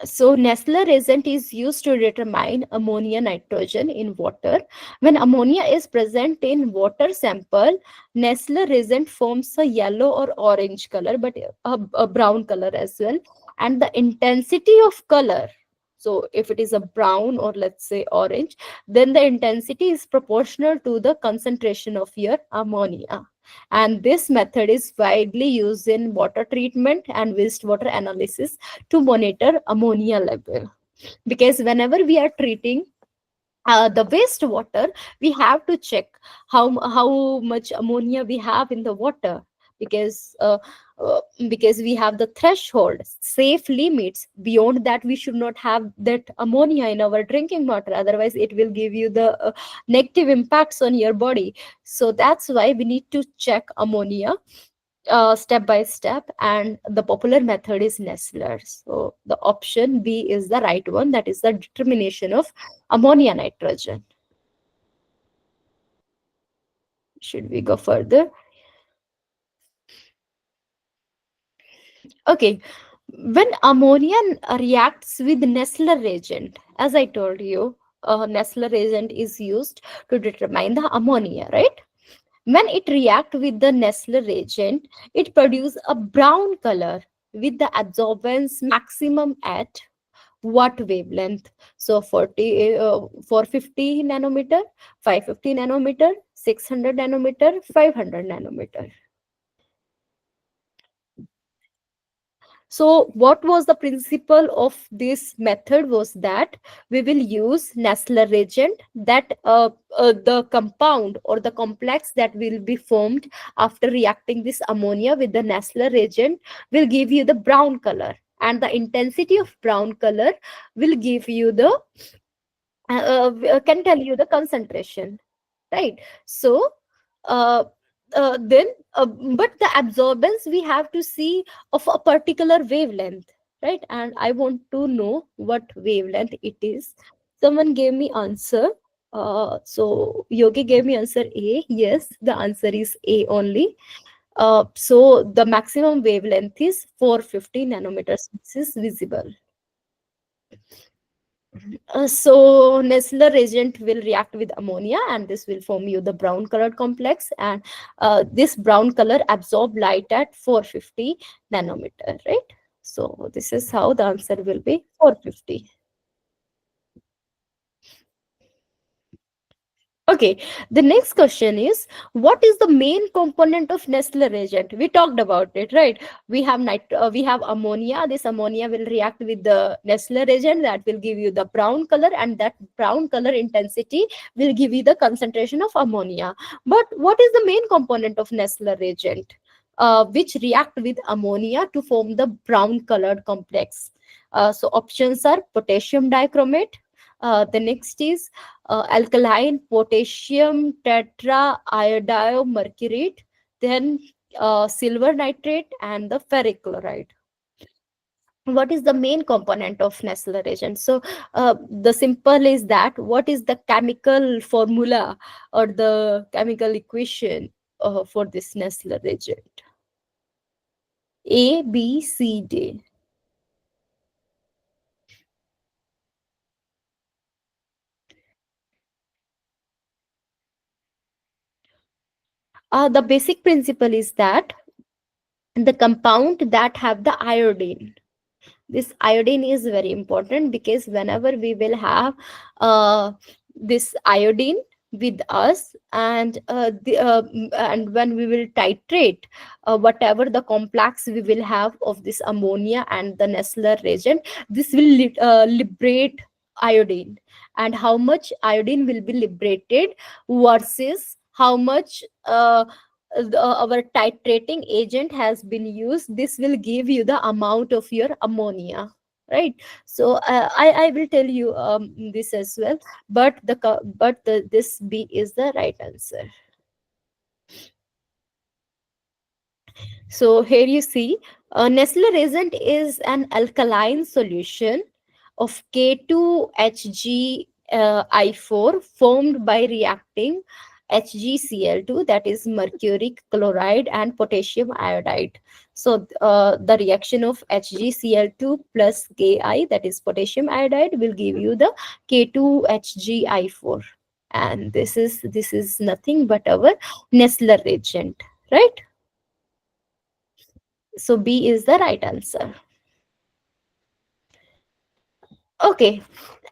So Nessler reagent is used to determine ammonia nitrogen in water. When ammonia is present in water sample, Nessler reagent forms a yellow or orange color, but a brown color as well. And the intensity of color, so if it is a brown or let's say orange, then the intensity is proportional to the concentration of your ammonia. And this method is widely used in water treatment and wastewater analysis to monitor ammonia level, because whenever we are treating the wastewater, we have to check how much ammonia we have in the water, because uh, because we have the threshold safe limits. Beyond that, we should not have that ammonia in our drinking water, otherwise it will give you the negative impacts on your body. So that's why we need to check ammonia step by step, and the popular method is Nessler. So the option B is the right one, that is the determination of ammonia nitrogen. Should we go further? Okay, when ammonia reacts with Nessler reagent, as I told you, Nessler reagent is used to determine the ammonia, right? When it reacts with the Nessler reagent, it produces a brown color with the absorbance maximum at what wavelength? So 450 nanometer, 550 nanometer, 600 nanometer, 500 nanometer. So what was the principle of this method was that we will use Nessler reagent, that the compound or the complex that will be formed after reacting this ammonia with the Nessler reagent will give you the brown color, and the intensity of brown color will give you the can tell you the concentration, right? So uh, then but the absorbance we have to see of a particular wavelength, right? And I want to know what wavelength it is. Someone gave me answer, so Yogi gave me answer A. Yes, the answer is A only. So the maximum wavelength is 450 nanometers. This is visible. So Nessler reagent will react with ammonia, and this will form you the brown colored complex, and this brown color absorb light at 450 nanometer, right? So this is how the answer will be 450. Okay, the next question is, what is the main component of Nessler reagent? We talked about it, right? We have ammonia. This ammonia will react with the Nessler reagent, that will give you the brown color, and that brown color intensity will give you the concentration of ammonia. But what is the main component of Nessler reagent, which react with ammonia to form the brown colored complex? So options are potassium dichromate. The next is alkaline potassium tetraiodiomercurate, then silver nitrate, and the ferric chloride. What is the main component of Nessler reagent? So the simple is that, what is the chemical formula or the chemical equation for this Nessler reagent? A, B, C, D. The basic principle is that the compound that have the iodine, this iodine is very important, because whenever we will have this iodine with us, and when we will titrate whatever the complex we will have of this ammonia and the Nessler reagent, this will liberate iodine, and how much iodine will be liberated versus how much our titrating agent has been used, this will give you the amount of your ammonia, right? So I will tell you this as well, but this B is the right answer. So here you see, Nessler reagent is an alkaline solution of K2HgI4 formed by reacting HgCl2, that is mercuric chloride, and potassium iodide. So the reaction of HgCl2 plus Ki, that is potassium iodide, will give you the K2HgI4, and this is nothing but our Nessler reagent, right? So B is the right answer. Okay,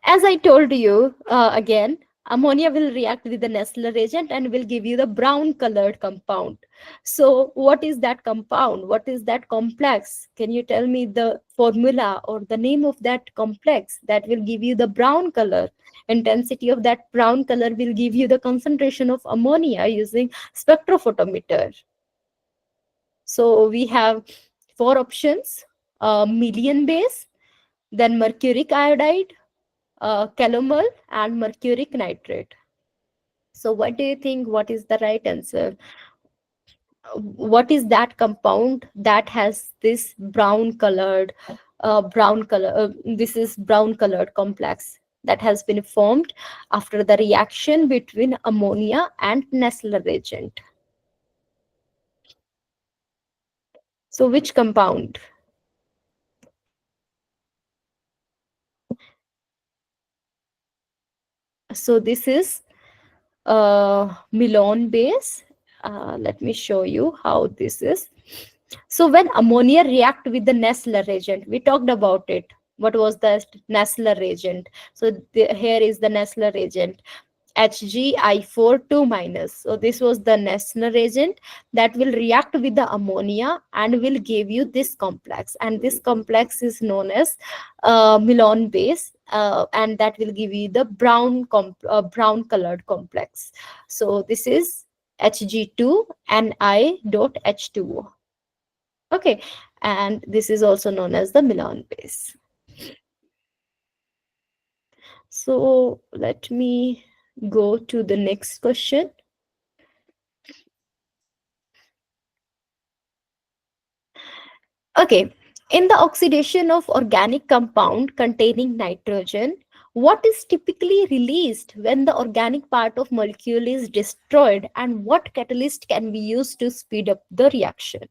as I told you again, ammonia will react with the Nessler reagent and will give you the brown colored compound. So what is that compound? What is that complex? Can you tell me the formula or the name of that complex that will give you the brown color? Intensity of that brown color will give you the concentration of ammonia using spectrophotometer. So we have four options: million base, then mercuric iodide, calomel, and mercuric nitrate. So what do you think? What is the right answer? What is that compound that has this brown color? This is brown colored complex that has been formed after the reaction between ammonia and Nessler reagent. So which compound? So this is Milon base. Let me show you how this is. So when ammonia react with the Nessler reagent, we talked about it. What was the Nessler reagent? So here is the Nessler reagent. HgI4 2 minus. So this was the Nessler reagent that will react with the ammonia and will give you this complex. And this complex is known as Milon base, and that will give you the brown colored complex. So this is Hg2Ni.H2O. Okay, and this is also known as the Milon base. So let me go to the next question. Okay, in the oxidation of organic compound containing nitrogen, what is typically released when the organic part of molecule is destroyed, and what catalyst can be used to speed up the reaction?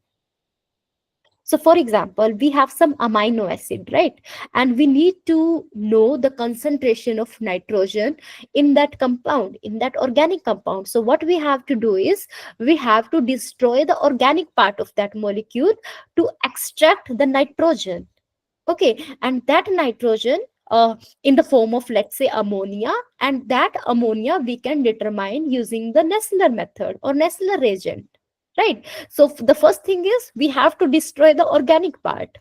So for example, we have some amino acid, right? And we need to know the concentration of nitrogen in that compound, in that organic compound. So what we have to do is, we have to destroy the organic part of that molecule to extract the nitrogen. Okay, and that nitrogen in the form of, let's say, ammonia, and that ammonia we can determine using the Nessler method or Nessler reagent, right? So the first thing is we have to destroy the organic part,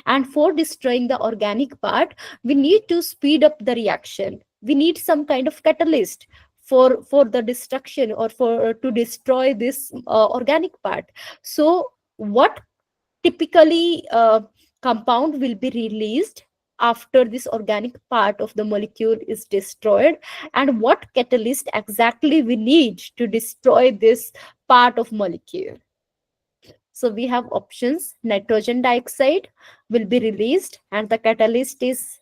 and for destroying the organic part we need to speed up the reaction. We need some kind of catalyst for the destruction or for to destroy this organic part. So what typically compound will be released after this organic part of the molecule is destroyed, and what catalyst exactly we need to destroy this part of molecule? So we have options. Nitrogen dioxide will be released and the catalyst is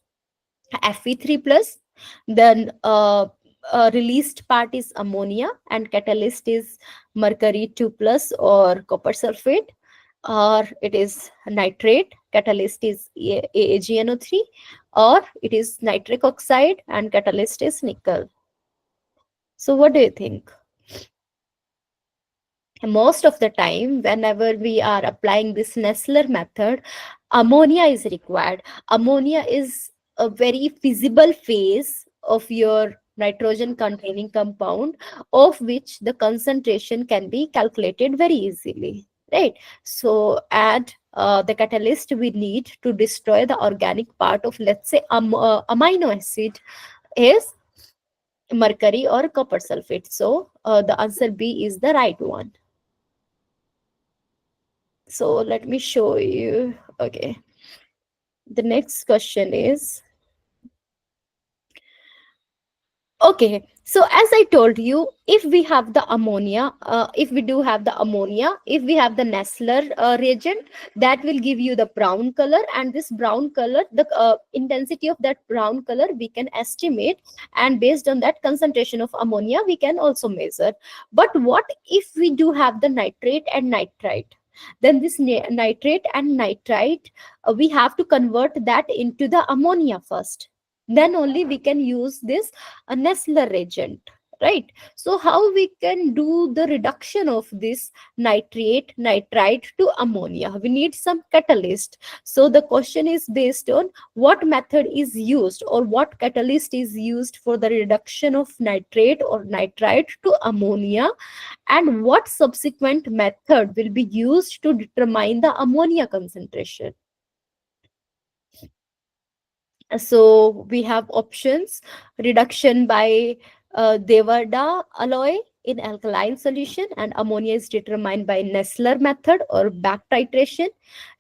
Fe3 plus. Then released part is ammonia and catalyst is mercury 2 plus or copper sulfate, or it is nitrate, catalyst is AAGNO3, or it is nitric oxide and catalyst is nickel. So what do you think? Most of the time whenever we are applying this Nessler method, ammonia is required. Ammonia is a very feasible phase of your nitrogen containing compound, of which the concentration can be calculated very easily, right? So add the catalyst we need to destroy the organic part of, let's say, amino acid is mercury or copper sulfate. So the answer B is the right one. So let me show you. Okay, the next question is, okay, so as I told you, if we have the ammonia, if we do have the ammonia, if we have the Nessler reagent, that will give you the brown color, and this brown color, the intensity of that brown color we can estimate, and based on that concentration of ammonia we can also measure. But what if we do have the nitrate and nitrite? Then this nitrate and nitrite, we have to convert that into the ammonia first, then only we can use this a Nessler reagent, right? So how we can do the reduction of this nitrate, nitrite to ammonia? We need some catalyst. So the question is based on what method is used or what catalyst is used for the reduction of nitrate or nitrite to ammonia, and what subsequent method will be used to determine the ammonia concentration. So we have options: reduction by Devarda alloy in alkaline solution, and ammonia is determined by Nessler method or back titration.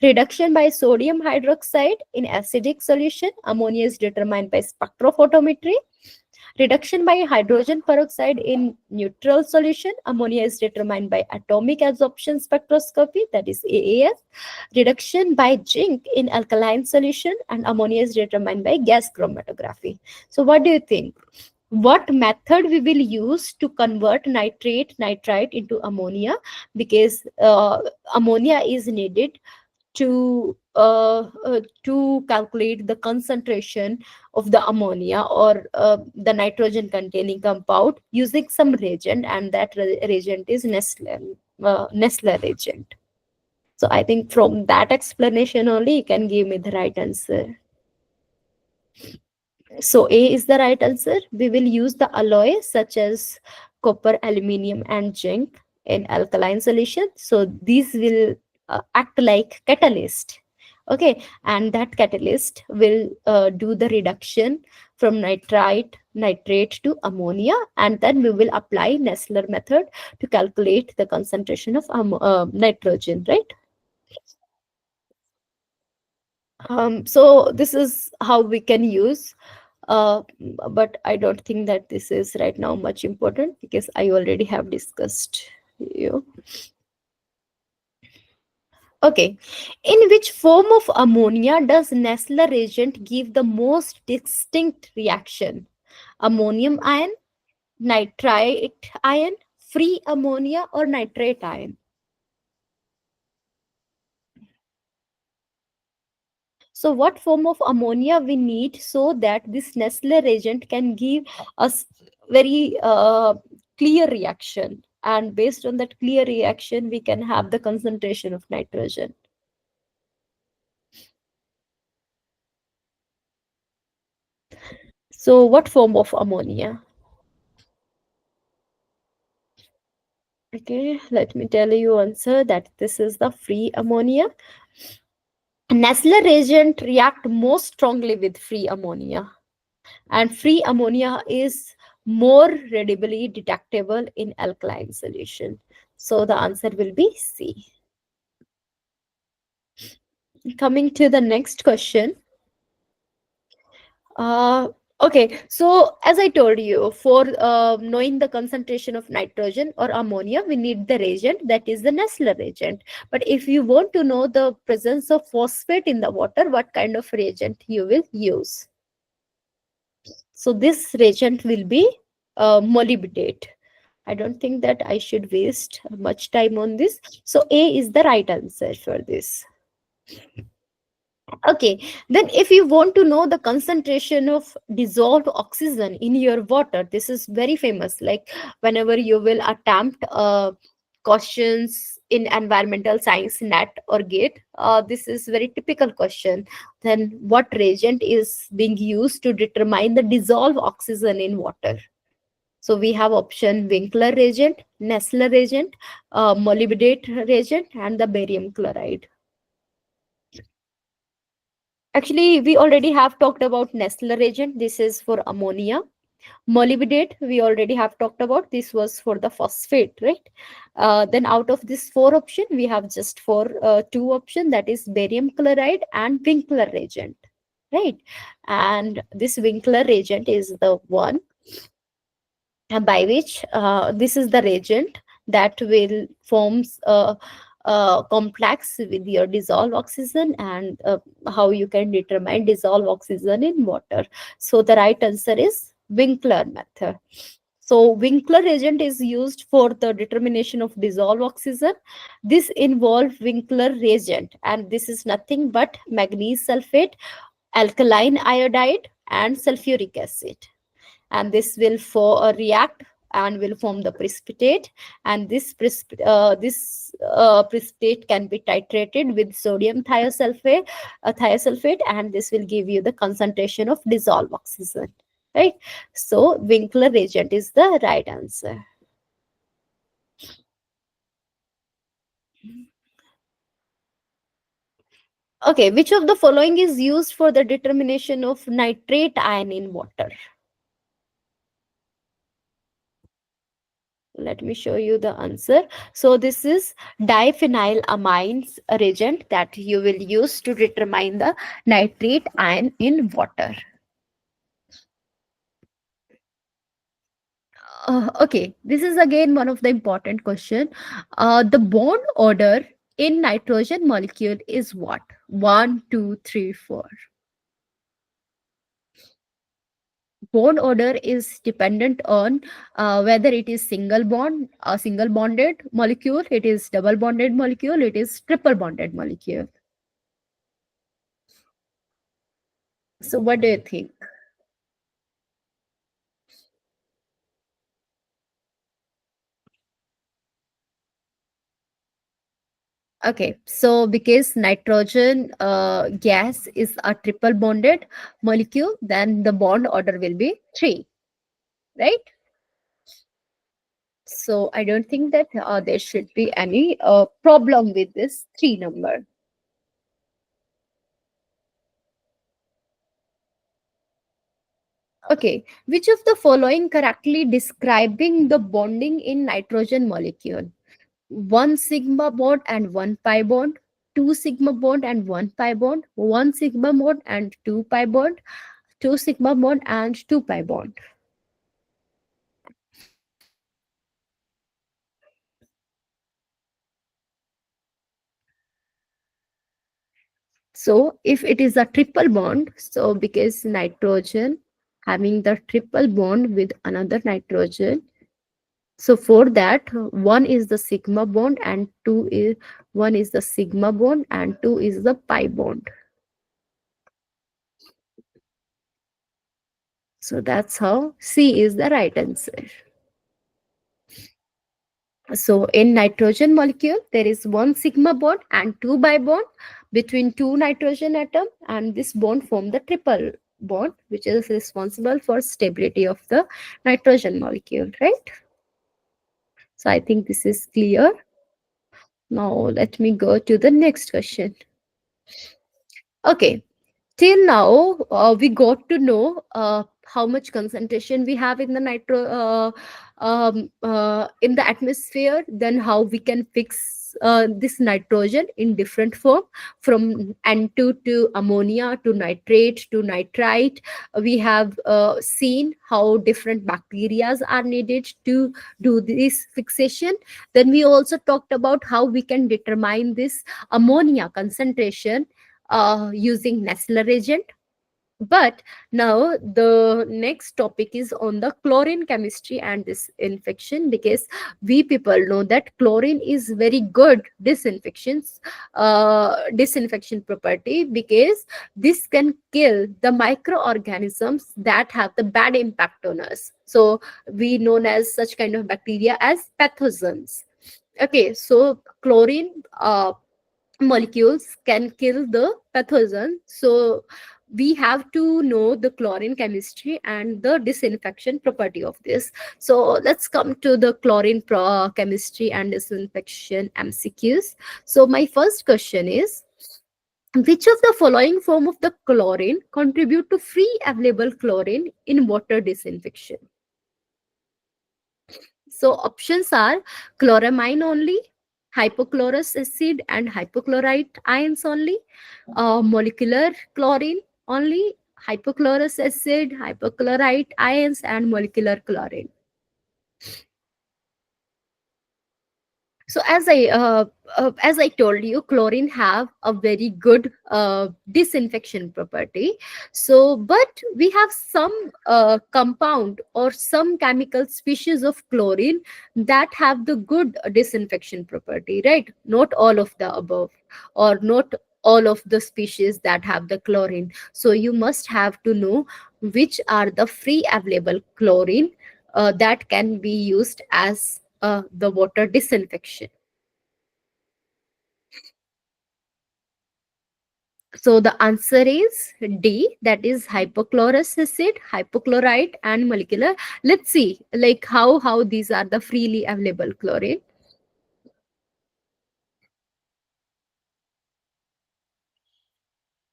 Reduction by sodium hydroxide in acidic solution, ammonia is determined by spectrophotometry. Reduction by hydrogen peroxide in neutral solution, ammonia is determined by atomic absorption spectroscopy, that is AAS. Reduction by zinc in alkaline solution, and ammonia is determined by gas chromatography. So what do you think? What method we will use to convert nitrate, nitrite into ammonia? Because ammonia is needed to calculate the concentration of the ammonia or the nitrogen containing compound using some reagent, and that reagent is Nessler reagent. So I think from that explanation only you can give me the right answer. So A is the right answer. We will use the alloy such as copper, aluminium, and zinc in alkaline solution. So these will act like catalyst. Okay, and that catalyst will do the reduction from nitrate to ammonia, and then we will apply Nessler method to calculate the concentration of nitrogen, right? So this is how we can use, uh, but I don't think that this is right now much important because I already have discussed you. Okay, in which form of ammonia does Nessler reagent give the most distinct reaction? Ammonium ion, nitrite ion, free ammonia, or nitrate ion? So what form of ammonia we need so that this Nessler reagent can give us very clear reaction, and based on that clear reaction we can have the concentration of nitrogen. So what form of ammonia? Okay, let me tell you answer that this is the free ammonia. Nestler reagent react most strongly with free ammonia, and free ammonia is more readily detectable in alkaline solution. So the answer will be C. Coming to the next question. Uh, okay, so as I told you, for knowing the concentration of nitrogen or ammonia, we need the reagent, that is the Nestler reagent. But if you want to know the presence of phosphate in the water, what kind of reagent you will use? So this reagent will be molybdate. I don't think that I should waste much time on this. So A is the right answer for this. Okay, then if you want to know the concentration of dissolved oxygen in your water, this is very famous. Like whenever you will attempt questions in environmental science, NET or GATE, this is very typical question. Then what reagent is being used to determine the dissolved oxygen in water? So we have option Winkler reagent, Nestler reagent, molybdate reagent, and the barium chloride. Actually, we already have talked about Nestler reagent. This is for ammonia. Molybdate, we already have talked about. This was for the phosphate, right? Then out of this four option, we have just for two option, that is barium chloride and Winkler reagent, right? And this Winkler reagent is the one by which this is the reagent that will forms a complex with your dissolved oxygen, and how you can determine dissolved oxygen in water. So the right answer is Winkler method. So Winkler reagent is used for the determination of dissolved oxygen. This involves Winkler reagent, and this is nothing but manganese sulfate, alkaline iodide, and sulfuric acid, and this will react and will form the precipitate, and this precipitate can be titrated with sodium thiosulfate, and this will give you the concentration of dissolved oxygen, right? So Winkler reagent is the right answer. Okay, which of the following is used for the determination of nitrate ion in water? Let me show you the answer. So this is diphenylamines reagent that you will use to determine the nitrate ion in water. Okay, this is again one of the important question. The bond order in nitrogen molecule is what? One, two, three, four. Bond order is dependent on whether it is single bond, a single bonded molecule, it is double bonded molecule, it is triple bonded molecule. So what do you think? Okay, so because nitrogen gas is a triple bonded molecule, then the bond order will be three, right? So I don't think that there should be any problem with this three number. Okay, which of the following correctly describing the bonding in nitrogen molecule? One sigma bond and one pi bond, two sigma bond and one pi bond, one sigma bond and two pi bond, two sigma bond and two pi bond. So if it is a triple bond, so because nitrogen having the triple bond with another nitrogen, so for that one is the sigma bond and two is one is the sigma bond and two is the pi bond. So that's how C is the right answer. So in nitrogen molecule, there is one sigma bond and two pi bond between two nitrogen atom, and this bond form the triple bond, which is responsible for stability of the nitrogen molecule, right? So I think this is clear. Now let me go to the next question. Okay, till now we got to know how much concentration we have in the in the atmosphere, then how we can fix this nitrogen in different form, from N2 to ammonia to nitrate to nitrite. We have seen how different bacterias are needed to do this fixation. Then we also talked about how we can determine this ammonia concentration using Nessler agent. But now the next topic is on the chlorine chemistry and disinfection, because we people know that chlorine is very good disinfection property, because this can kill the microorganisms that have the bad impact on us. So we known as such kind of bacteria as pathogens. Okay, so chlorine molecules can kill the pathogen. So we have to know the chlorine chemistry and the disinfection property of this. So let's come to the chlorine chemistry and disinfection MCQs. So my first question is, which of the following form of the chlorine contribute to free available chlorine in water disinfection? So options are chloramine only, hypochlorous acid and hypochlorite ions only, molecular chlorine only, hypochlorous acid, hypochlorite ions, and molecular chlorine. So as I told you, chlorine have a very good disinfection property. So but we have some compound or some chemical species of chlorine that have the good disinfection property, right? Not all of the above, or not all of the species that have the chlorine. So you must have to know which are the free available chlorine that can be used as the water disinfection. So the answer is D, that is hypochlorous acid, hypochlorite, and molecular. Let's see, like how these are the freely available chlorine.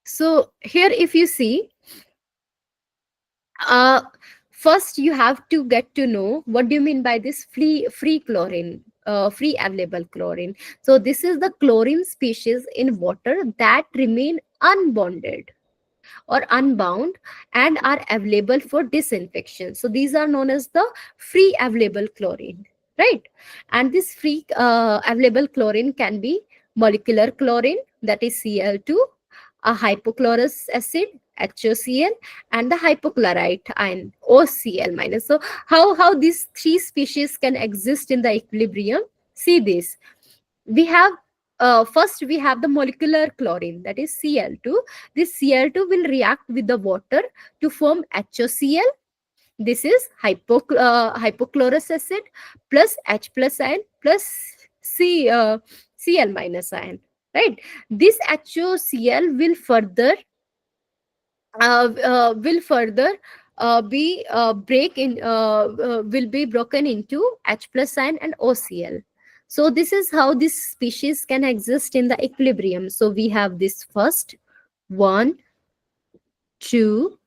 So here, if you see, uh, first you have to get to know what do you mean by this free chlorine, free available chlorine. So this is the chlorine species in water that remain unbonded or unbound and are available for disinfection. So these are known as the free available chlorine, right? And this free available chlorine can be molecular chlorine, that is Cl2, a hypochlorous acid, HOCl, and the hypochlorite ion, OCl minus. So how these three species can exist in the equilibrium? See this. We have first we have the molecular chlorine, that is Cl2. This Cl2 will react with the water to form HOCl. This is hypochlorous acid plus H plus ion plus Cl minus ion, right? This HOCl will further be break in will be broken into H plus ion and OCl. So this is how this species can exist in the equilibrium. So we have this first one, two,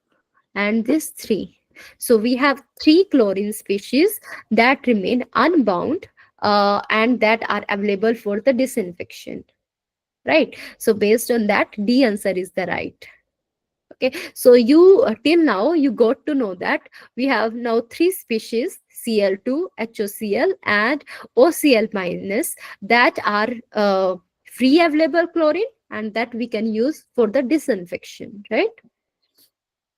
and this three. So we have three chlorine species that remain unbound and that are available for the disinfection, right? So based on that, D answer is the right. Okay, so you till now you got to know that we have now three species, Cl2, HOCl, and OCl minus, that are free available chlorine and that we can use for the disinfection, right?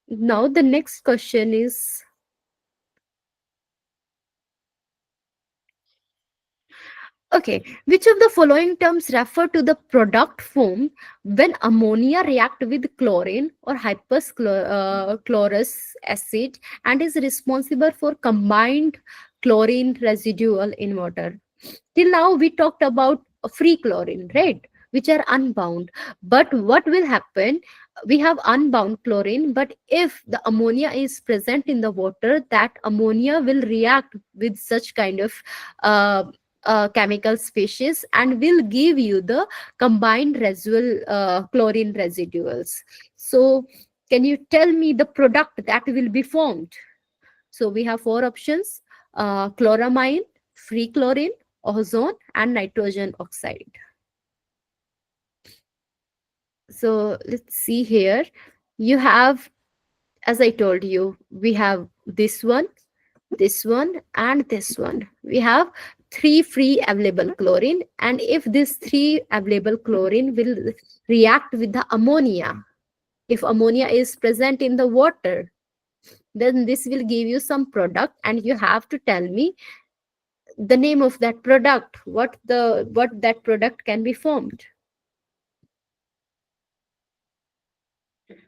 Now the next question is, okay, which of the following terms refer to the product formed when ammonia react with chlorine or hypochlorous acid and is responsible for combined chlorine residual in water? Till now we talked about free chlorine, right, which are unbound. But what will happen we have unbound chlorine, but if the ammonia is present in the water, that ammonia will react with such kind of uh, chemical species and will give you the combined residual chlorine residuals. So can you tell me the product that will be formed? So we have four options: chloramine, free chlorine, ozone, and nitrogen oxide. So let's see here. You have, as I told you, we have this one, and this one. We have three free available chlorine, and if this three available chlorine will react with the ammonia, if ammonia is present in the water, then this will give you some product, and you have to tell me the name of that product, what that product can be formed.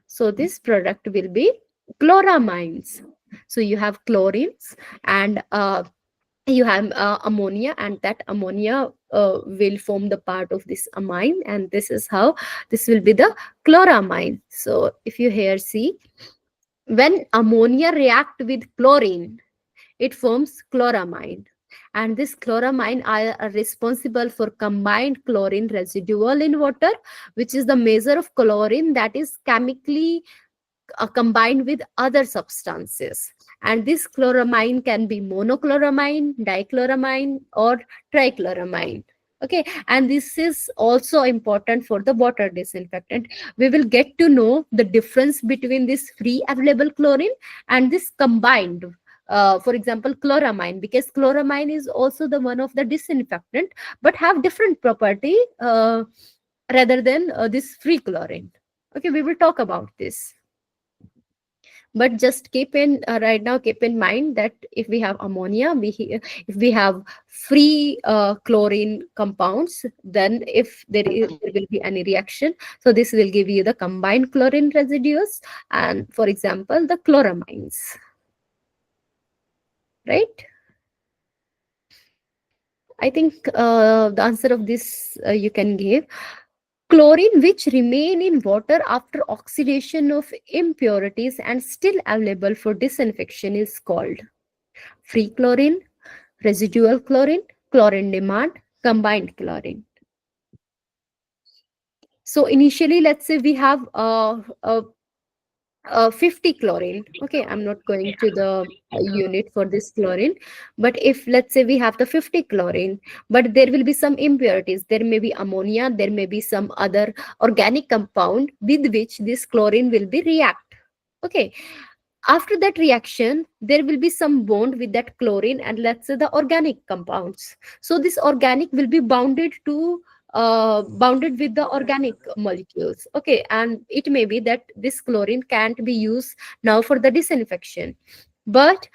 So this product will be chloramines. So you have chlorines, and you have ammonia, and that ammonia will form the part of this amine, and this is how this will be the chloramine. So if you here see, when ammonia react with chlorine, it forms chloramine, and this chloramine are responsible for combined chlorine residual in water, which is the measure of chlorine that is chemically combined with other substances. And this chloramine can be monochloramine, dichloramine, or trichloramine. Okay, and this is also important for the water disinfectant. We will get to know the difference between this free available chlorine and this combined, for example, chloramine, because chloramine is also the one of the disinfectant, but have different property rather than this free chlorine. Okay, we will talk about this. But just keep in right now, keep in mind that if we have ammonia, if we have free chlorine compounds, then if there will be any reaction, so this will give you the combined chlorine residues, and for example the chloramines, right? I think the answer of this you can give. Chlorine which remain in water after oxidation of impurities and still available for disinfection is called free chlorine, residual chlorine, chlorine demand, combined chlorine. So initially, let's say we have 50 chlorine. Okay, I'm not going to the unit for this chlorine, but if let's say we have the 50 chlorine, but there will be some impurities, there may be ammonia, there may be some other organic compound with which this chlorine will be react. Okay, after that reaction there will be some bond with that chlorine and let's say the organic compounds. So this organic will be bounded with the organic molecules. Okay, and it may be that this chlorine can't be used now for the disinfection, but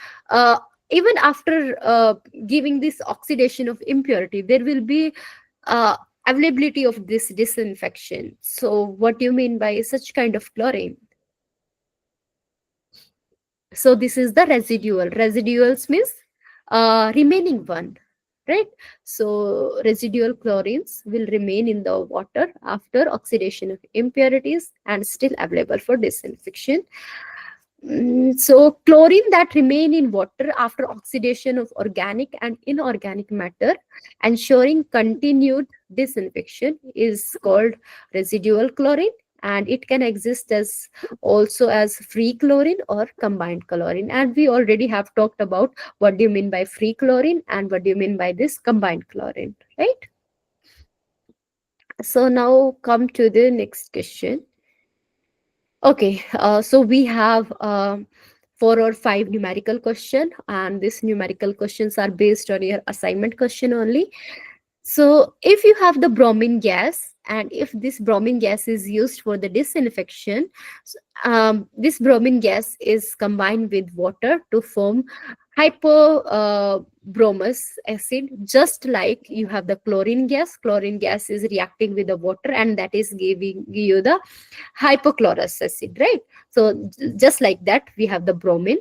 even after giving this oxidation of impurity, there will be uh, availability of this disinfection. So what do you mean by such kind of chlorine? So this is the residuals means remaining one, right? So residual chlorines will remain in the water after oxidation of impurities and still available for disinfection. So chlorine that remain in water after oxidation of organic and inorganic matter, ensuring continued disinfection, is called residual chlorine, and it can exist as also as free chlorine or combined chlorine. And we already have talked about what do you mean by free chlorine and what do you mean by this combined chlorine, right? So now come to the next question. Okay, so we have 4 or 5 numerical question, and these numerical questions are based on your assignment question only. So if you have the bromine gas, and if this bromine gas is used for the disinfection, this bromine gas is combined with water to form hypobromous acid, just like you have the chlorine gas. Chlorine gas is reacting with the water, and that is giving you the hypochlorous acid, right? So just like that, we have the bromine.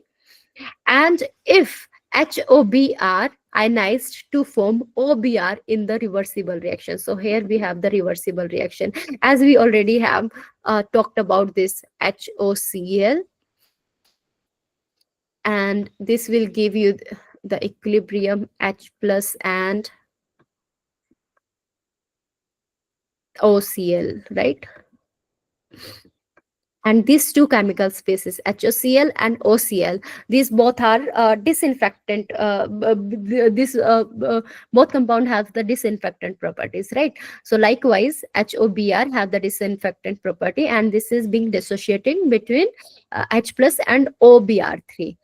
And if HOBr ionized to form OBr in the reversible reaction. So here we have the reversible reaction, as we already have talked about this HOCl, and this will give you the equilibrium H plus and OCl, right? And these two chemical spaces, HOCl and OCl, these both are disinfectant. Both compound have the disinfectant properties, right? So likewise, HOBr have the disinfectant property, and this is being dissociating between H plus and OBr3.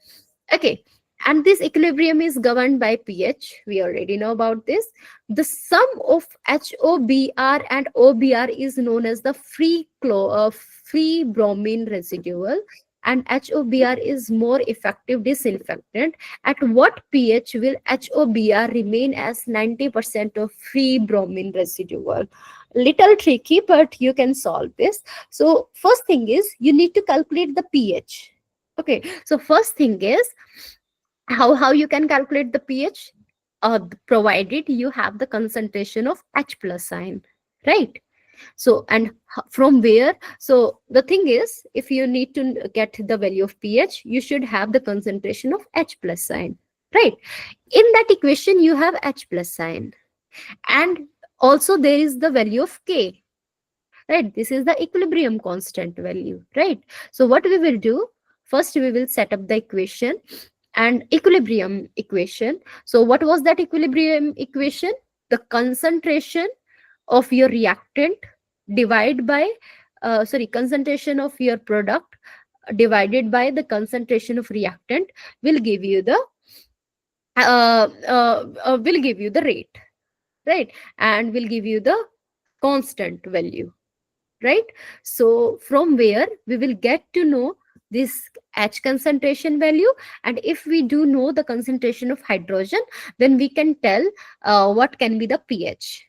Okay. And this equilibrium is governed by pH. We already know about this. The sum of HOBr and OBr is known as the free bromine residual, and HOBr is more effective disinfectant. At what pH will HOBr remain as 90% of free bromine residual? Little tricky, but you can solve this. So first thing is you need to calculate the pH. Okay, so first thing is how you can calculate the pH, provided you have the concentration of H plus ion, right? So and from where, so the thing is, if you need to get the value of pH, you should have the concentration of H plus ion, right? In that equation you have H plus ion, and also there is the value of K, right? This is the equilibrium constant value, right? So what we will do, first we will set up the equation and equilibrium equation. So what was that equilibrium equation? The concentration of your reactant divided by concentration of your product divided by the concentration of reactant will give you the rate, right? And will give you the constant value, right? So from where we will get to know this H concentration value, and if we do know the concentration of hydrogen, then we can tell what can be the pH.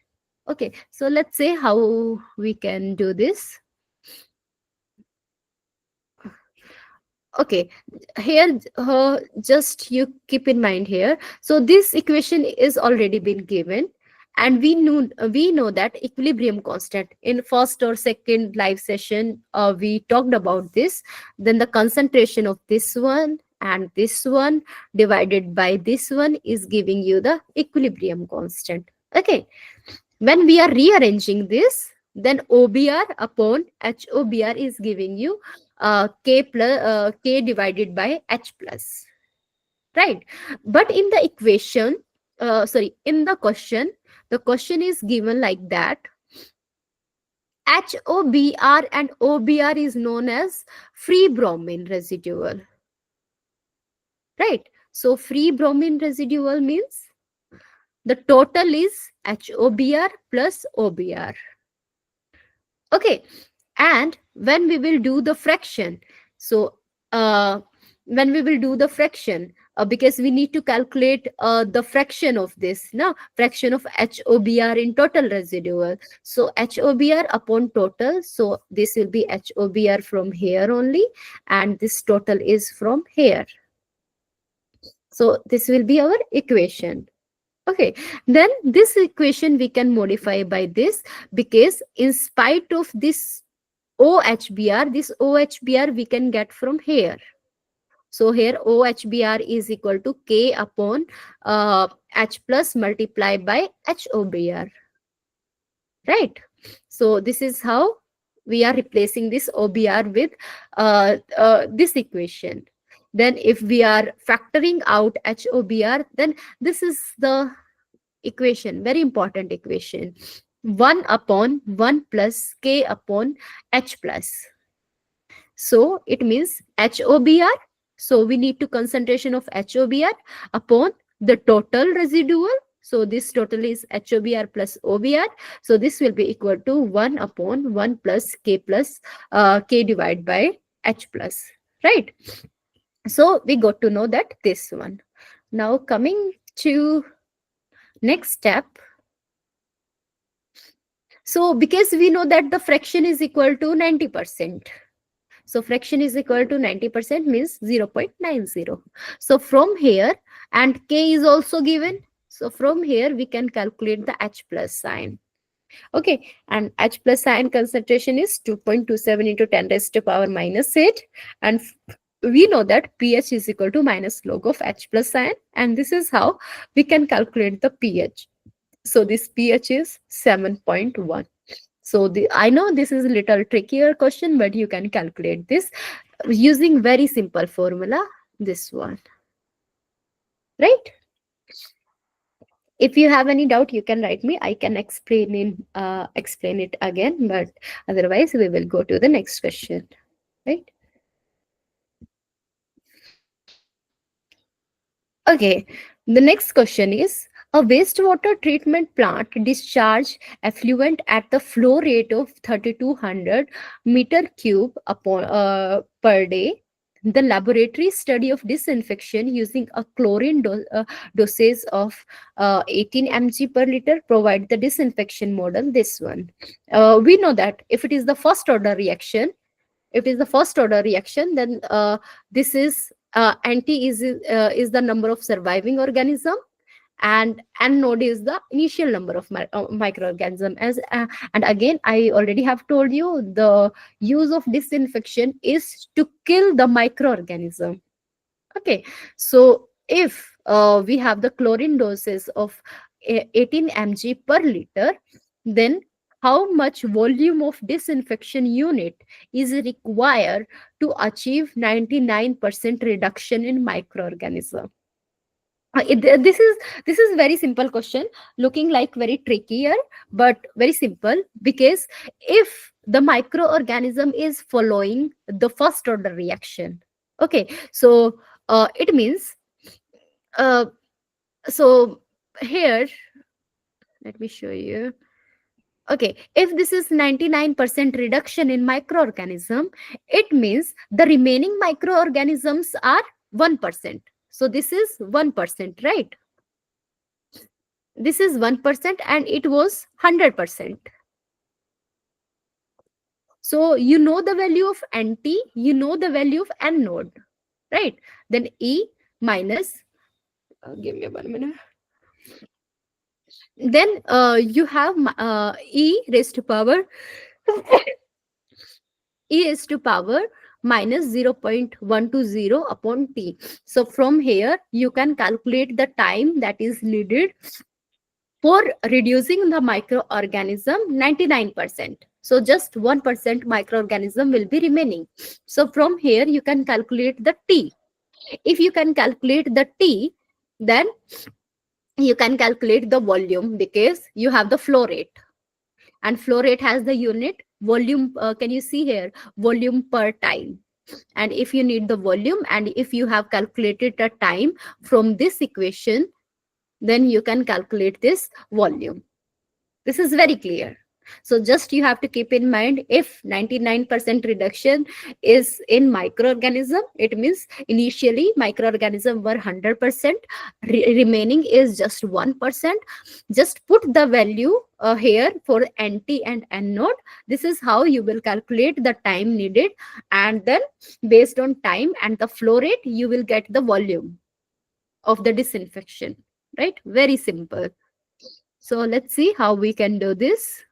Okay, so let's say how we can do this. Okay, here just you keep in mind here, so this equation is already been given, and we know that equilibrium constant in first or second live session we talked about this. Then the concentration of this one and this one divided by this one is giving you the equilibrium constant. Okay, when we are rearranging this, then OBr upon HOBr is giving you K divided by H plus, right? But in the equation, in the question is given like that: HOBr and OBr is known as free bromine residual, right? So free bromine residual means the total is HOBr plus OBr. Okay, and when we will do the fraction, so when we will do the fraction, because we need to calculate the fraction of this, no, fraction of HOBr in total residual. So HOBr upon total, so this will be HOBr from here only, and this total is from here. So this will be our equation. Okay, then this equation we can modify by this, because in spite of this OHBr, this OHBr we can get from here. So here OHBr is equal to K upon H plus multiplied by HOBr, right? So this is how we are replacing this OBr with this equation. Then if we are factoring out HOBr, then this is the equation, very important equation: 1 upon 1 plus K upon H plus. So it means HOBr, so we need to concentration of HOBr upon the total residual. So this total is HOBr plus OBr. So this will be equal to 1 upon 1 plus K divided by H plus, right? So we got to know that this one. Now coming to next step. So because we know that the fraction is equal to 90%. So fraction is equal to 90% means 0.90. So from here, and K is also given, So from here we can calculate the H plus sign. Okay, and H plus ion concentration is 2.27 into 10 raised to power minus 8. And we know that pH is equal to minus log of H plus ion. And this is how we can calculate the pH. So this pH is 7.1. So I know this is a little trickier question, but you can calculate this using very simple formula, this one, right? If you have any doubt, you can write me. I can explain it again, but otherwise we will go to the next question, right? Okay, the next question is, a wastewater treatment plant discharge effluent at the flow rate of 3200 meter cube per day. The laboratory study of disinfection using a chlorine dosage of 18 mg per liter provide the disinfection model, this one. We know that if it is the first order reaction, then this is anti is the number of surviving organism, and node is the initial number of microorganism. And again, I already have told you the use of disinfection is to kill the microorganism. Okay, so if we have the chlorine doses of 18 mg per liter, then how much volume of disinfection unit is required to achieve 99% reduction in microorganism? This is very simple question, looking like very trickier, but very simple, because if the microorganism is following the first order reaction, okay, so it means uh, so here let me show you. Okay, if this is 99% reduction in microorganism, it means the remaining microorganisms are 1%. So this is 1%, right? This is 1% and it was 100%. So you know the value of NT, you know the value of N node, right? Then E minus, give me 1 minute. Then you have E raised to power E is to power minus 0.120 upon T. So from here, you can calculate the time that is needed for reducing the microorganism 99%. So just 1% microorganism will be remaining. So from here, you can calculate the T. If you can calculate the T, then you can calculate the volume, because you have the flow rate. And flow rate has the unit volume. Can you see here? Volume per time. And if you need the volume, and if you have calculated the time from this equation, then you can calculate this volume. This is very clear. So just you have to keep in mind, if 99% reduction is in microorganism, it means initially microorganism were 100%, remaining is just 1%. Just put the value here for NT and N node. This is how you will calculate the time needed, and then based on time and the flow rate, you will get the volume of the disinfection, right? Very simple. So let's see how we can do this.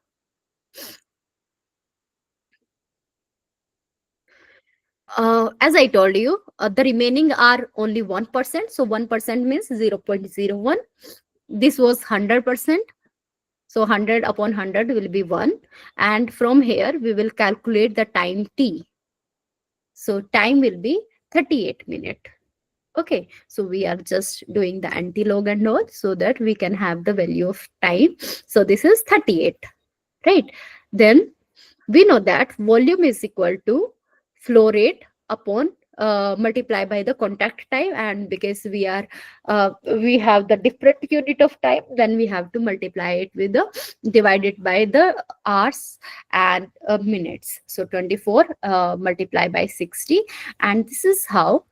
As I told you, the remaining are only 1%. So 1% means 0.01. This was 100%. So 100 upon 100 will be 1. And from here, we will calculate the time T. So time will be 38 minutes. Okay, so we are just doing the anti-log and all so that we can have the value of time. So this is 38, right? Then we know that volume is equal to flow rate upon multiply by the contact time, and because we have the different unit of time, then we have to multiply it with the divided by the hours and minutes. So 24 multiply by 60, and this is how.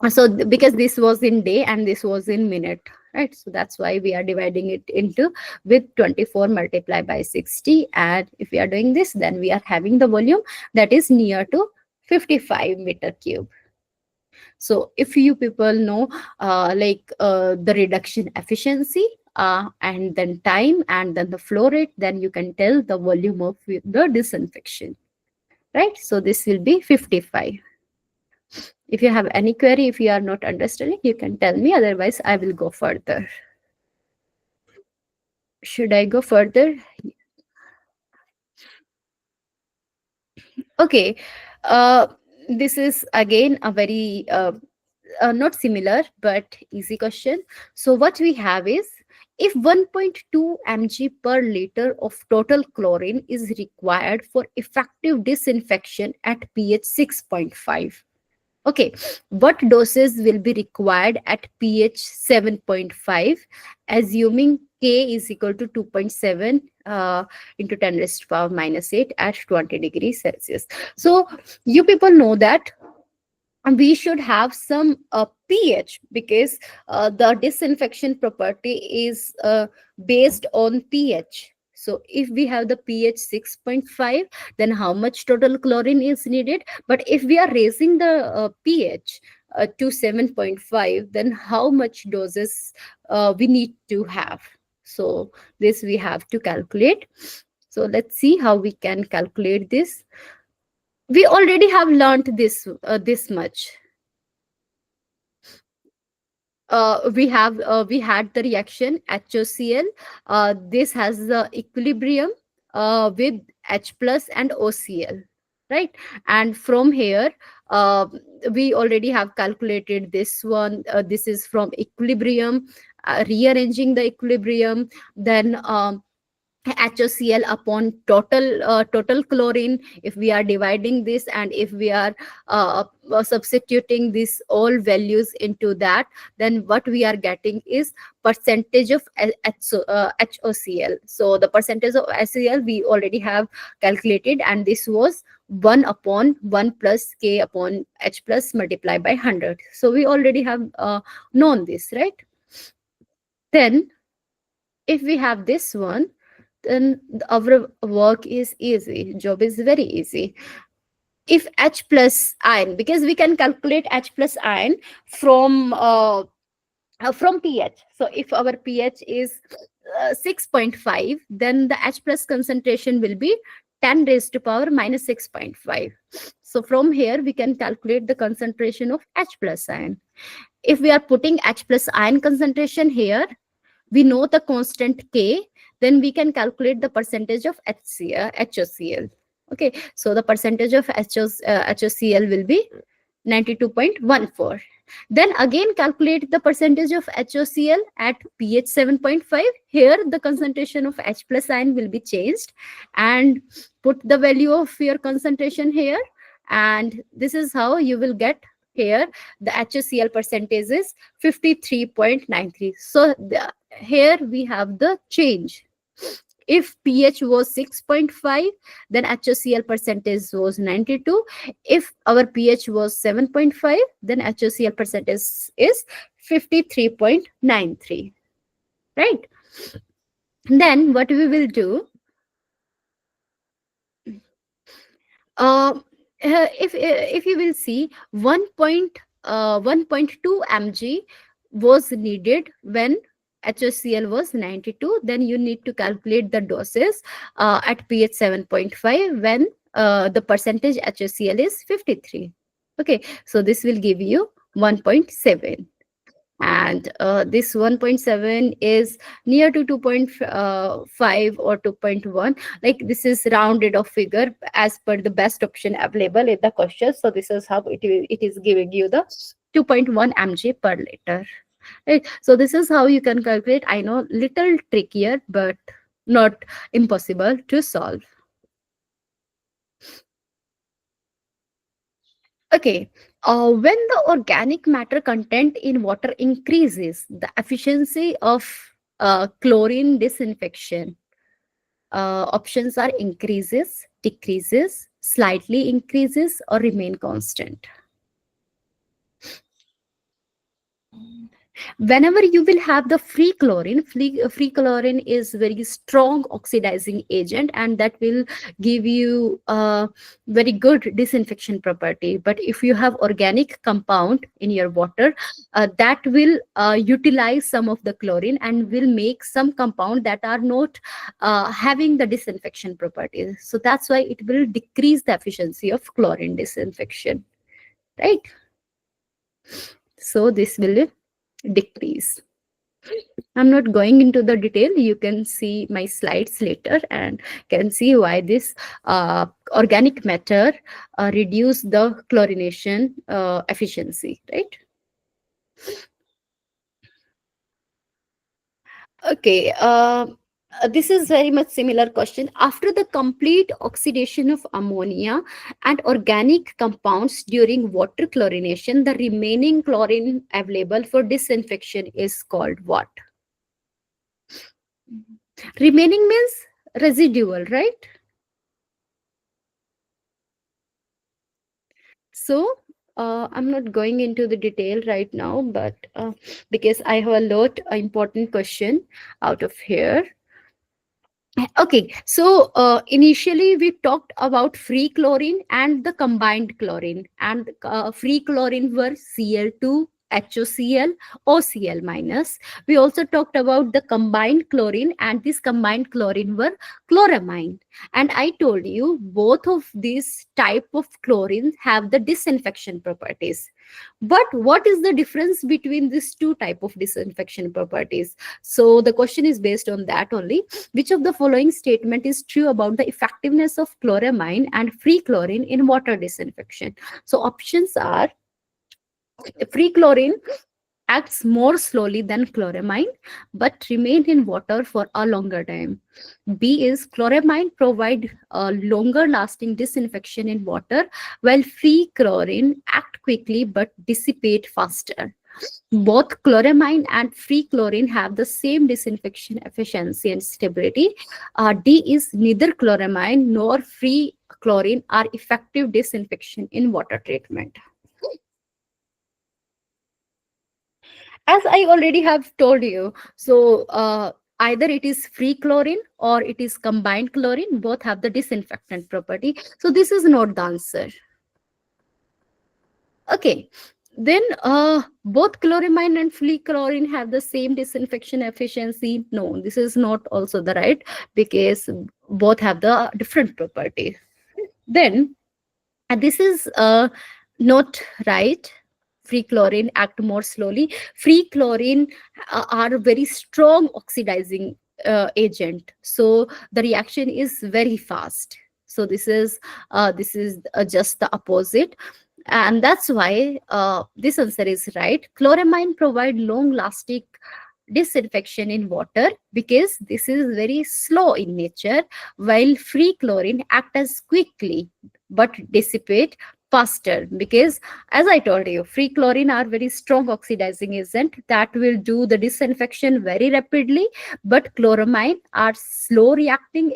So because this was in day and this was in minute, right? So that's why we are dividing it into with 24 multiplied by 60. And if we are doing this, then we are having the volume that is near to 55 meter cube. So if you people know the reduction efficiency, and then time, and then the flow rate, then you can tell the volume of the disinfection, right? So this will be 55. If you have any query, if you are not understanding, you can tell me, otherwise I will go further. Should I go further? Okay. uh, this is again a very not similar but easy question. So what we have is, if 1.2 mg per liter of total chlorine is required for effective disinfection at pH 6.5, okay, what doses will be required at pH 7.5, assuming K is equal to 2.7 into 10 raised to power minus 8 at 20 degrees Celsius. So you people know that we should have some pH, because the disinfection property is based on pH. So if we have the pH 6.5, then how much total chlorine is needed? But if we are raising the pH to 7.5, then how much doses we need to have? So this we have to calculate. So let's see how we can calculate this. We already have learned this much. We had the reaction HOCl. This has the equilibrium with H plus and OCl, right? And from here, uh, we already have calculated this one. This is from equilibrium, rearranging the equilibrium, then HOCl upon total chlorine. If we are dividing this, and if we are substituting these all values into that, then what we are getting is percentage of HOCl. So the percentage of HCl we already have calculated, and this was 1 upon 1 plus K upon H plus multiplied by 100. So we already have known this, right? Then if we have this one, then our work is easy, job is very easy. If H plus ion, because we can calculate H plus ion from pH. So if our pH is 6.5, then the H plus concentration will be 10 raised to power minus 6.5. So from here we can calculate the concentration of H plus ion. If we are putting H plus ion concentration here, we know the constant K, then we can calculate the percentage of HOCl. Okay, so the percentage of HOCl will be 92.14. Then again calculate the percentage of HOCl at pH 7.5. Here the concentration of H plus ion will be changed, and put the value of your concentration here, and this is how you will get here the HOCl percentage is 53.93. So here we have the change. If pH was 6.5, then HOCl percentage was 92. If our pH was 7.5, then HOCl percentage is 53.93. Right? Then what we will do, if you will see 1.2 mg was needed when HOCl was 92, then you need to calculate the doses at pH 7.5 when the percentage HOCl is 53. Okay, so this will give you 1.7, and this 1.7 is near to 2.5 or 2.1. Like this is rounded off figure as per the best option available in the question. So this is how it is giving you the 2.1 mg per liter. Right? So this is how you can calculate. I know little trickier, but not impossible to solve. Okay, when the organic matter content in water increases, the efficiency of chlorine disinfection options are increases, decreases, slightly increases, or remain constant. Whenever you will have the free chlorine, free chlorine is very strong oxidizing agent, and that will give you a very good disinfection property. But if you have organic compound in your water, that will utilize some of the chlorine and will make some compound that are not having the disinfection properties. So that's why it will decrease the efficiency of chlorine disinfection, right? So this will decrease. I'm not going into the detail. You can see my slides later and can see why this organic matter reduce the chlorination efficiency, right? Okay. This is very much similar question. After the complete oxidation of ammonia and organic compounds during water chlorination, the remaining chlorine available for disinfection is called what? Remaining means residual, right? So I'm not going into the detail right now, but because I have a lot important question out of here. Okay, so initially we talked about free chlorine and the combined chlorine, and free chlorine were Cl2, HOCl, OCl minus. We also talked about the combined chlorine, and this combined chlorine were chloramine. And I told you both of these type of chlorine have the disinfection properties. But what is the difference between these two type of disinfection properties? So the question is based on that only. Which of the following statement is true about the effectiveness of chloramine and free chlorine in water disinfection? So options are: free chlorine acts more slowly than chloramine but remain in water for a longer time. B is chloramine provide a longer lasting disinfection in water while free chlorine act quickly but dissipate faster. Both chloramine and free chlorine have the same disinfection efficiency and stability. D is neither chloramine nor free chlorine are effective disinfection in water treatment. As I already have told you, so either it is free chlorine or it is combined chlorine, both have the disinfectant property. So this is not the answer. Okay, then both chloramine and free chlorine have the same disinfection efficiency. No, this is not also the right, because both have the different property. Then this is not right. Free chlorine act more slowly. Free chlorine are very strong oxidizing agent, so the reaction is very fast. So this is just the opposite, and that's why this answer is right. Chloramine provide long lasting disinfection in water because this is very slow in nature, while free chlorine act as quickly but dissipate faster, because as I told you, free chlorine are very strong oxidizing agent that will do the disinfection very rapidly, but chloramine are slow reacting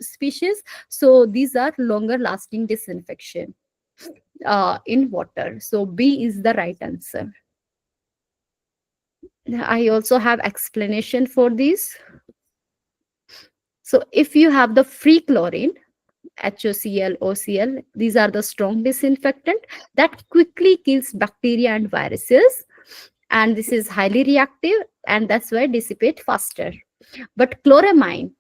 species, so these are longer lasting disinfection in water. So B is the right answer. I also have explanation for this. So if you have the free chlorine, HOCl, OCl, these are the strong disinfectant that quickly kills bacteria and viruses. And this is highly reactive, and that's why dissipate faster. But chloramine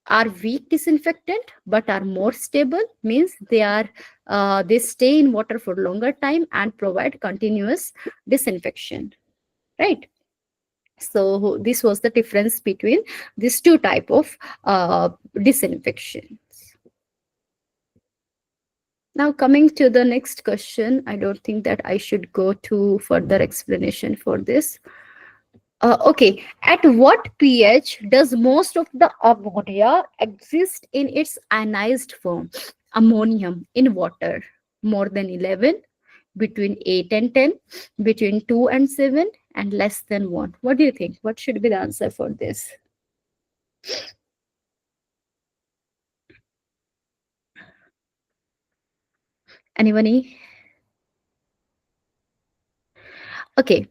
are weak disinfectant but are more stable, means they stay in water for longer time and provide continuous disinfection, right? So this was the difference between these two type of disinfection. Now coming to the next question, I don't think that I should go to further explanation for this. Okay, at what pH does most of the ammonia exist in its ionized form? Ammonium in water, more than 11, between 8 and 10, between 2 and 7, and less than 1. What do you think? What should be the answer for this? Anybody? Okay,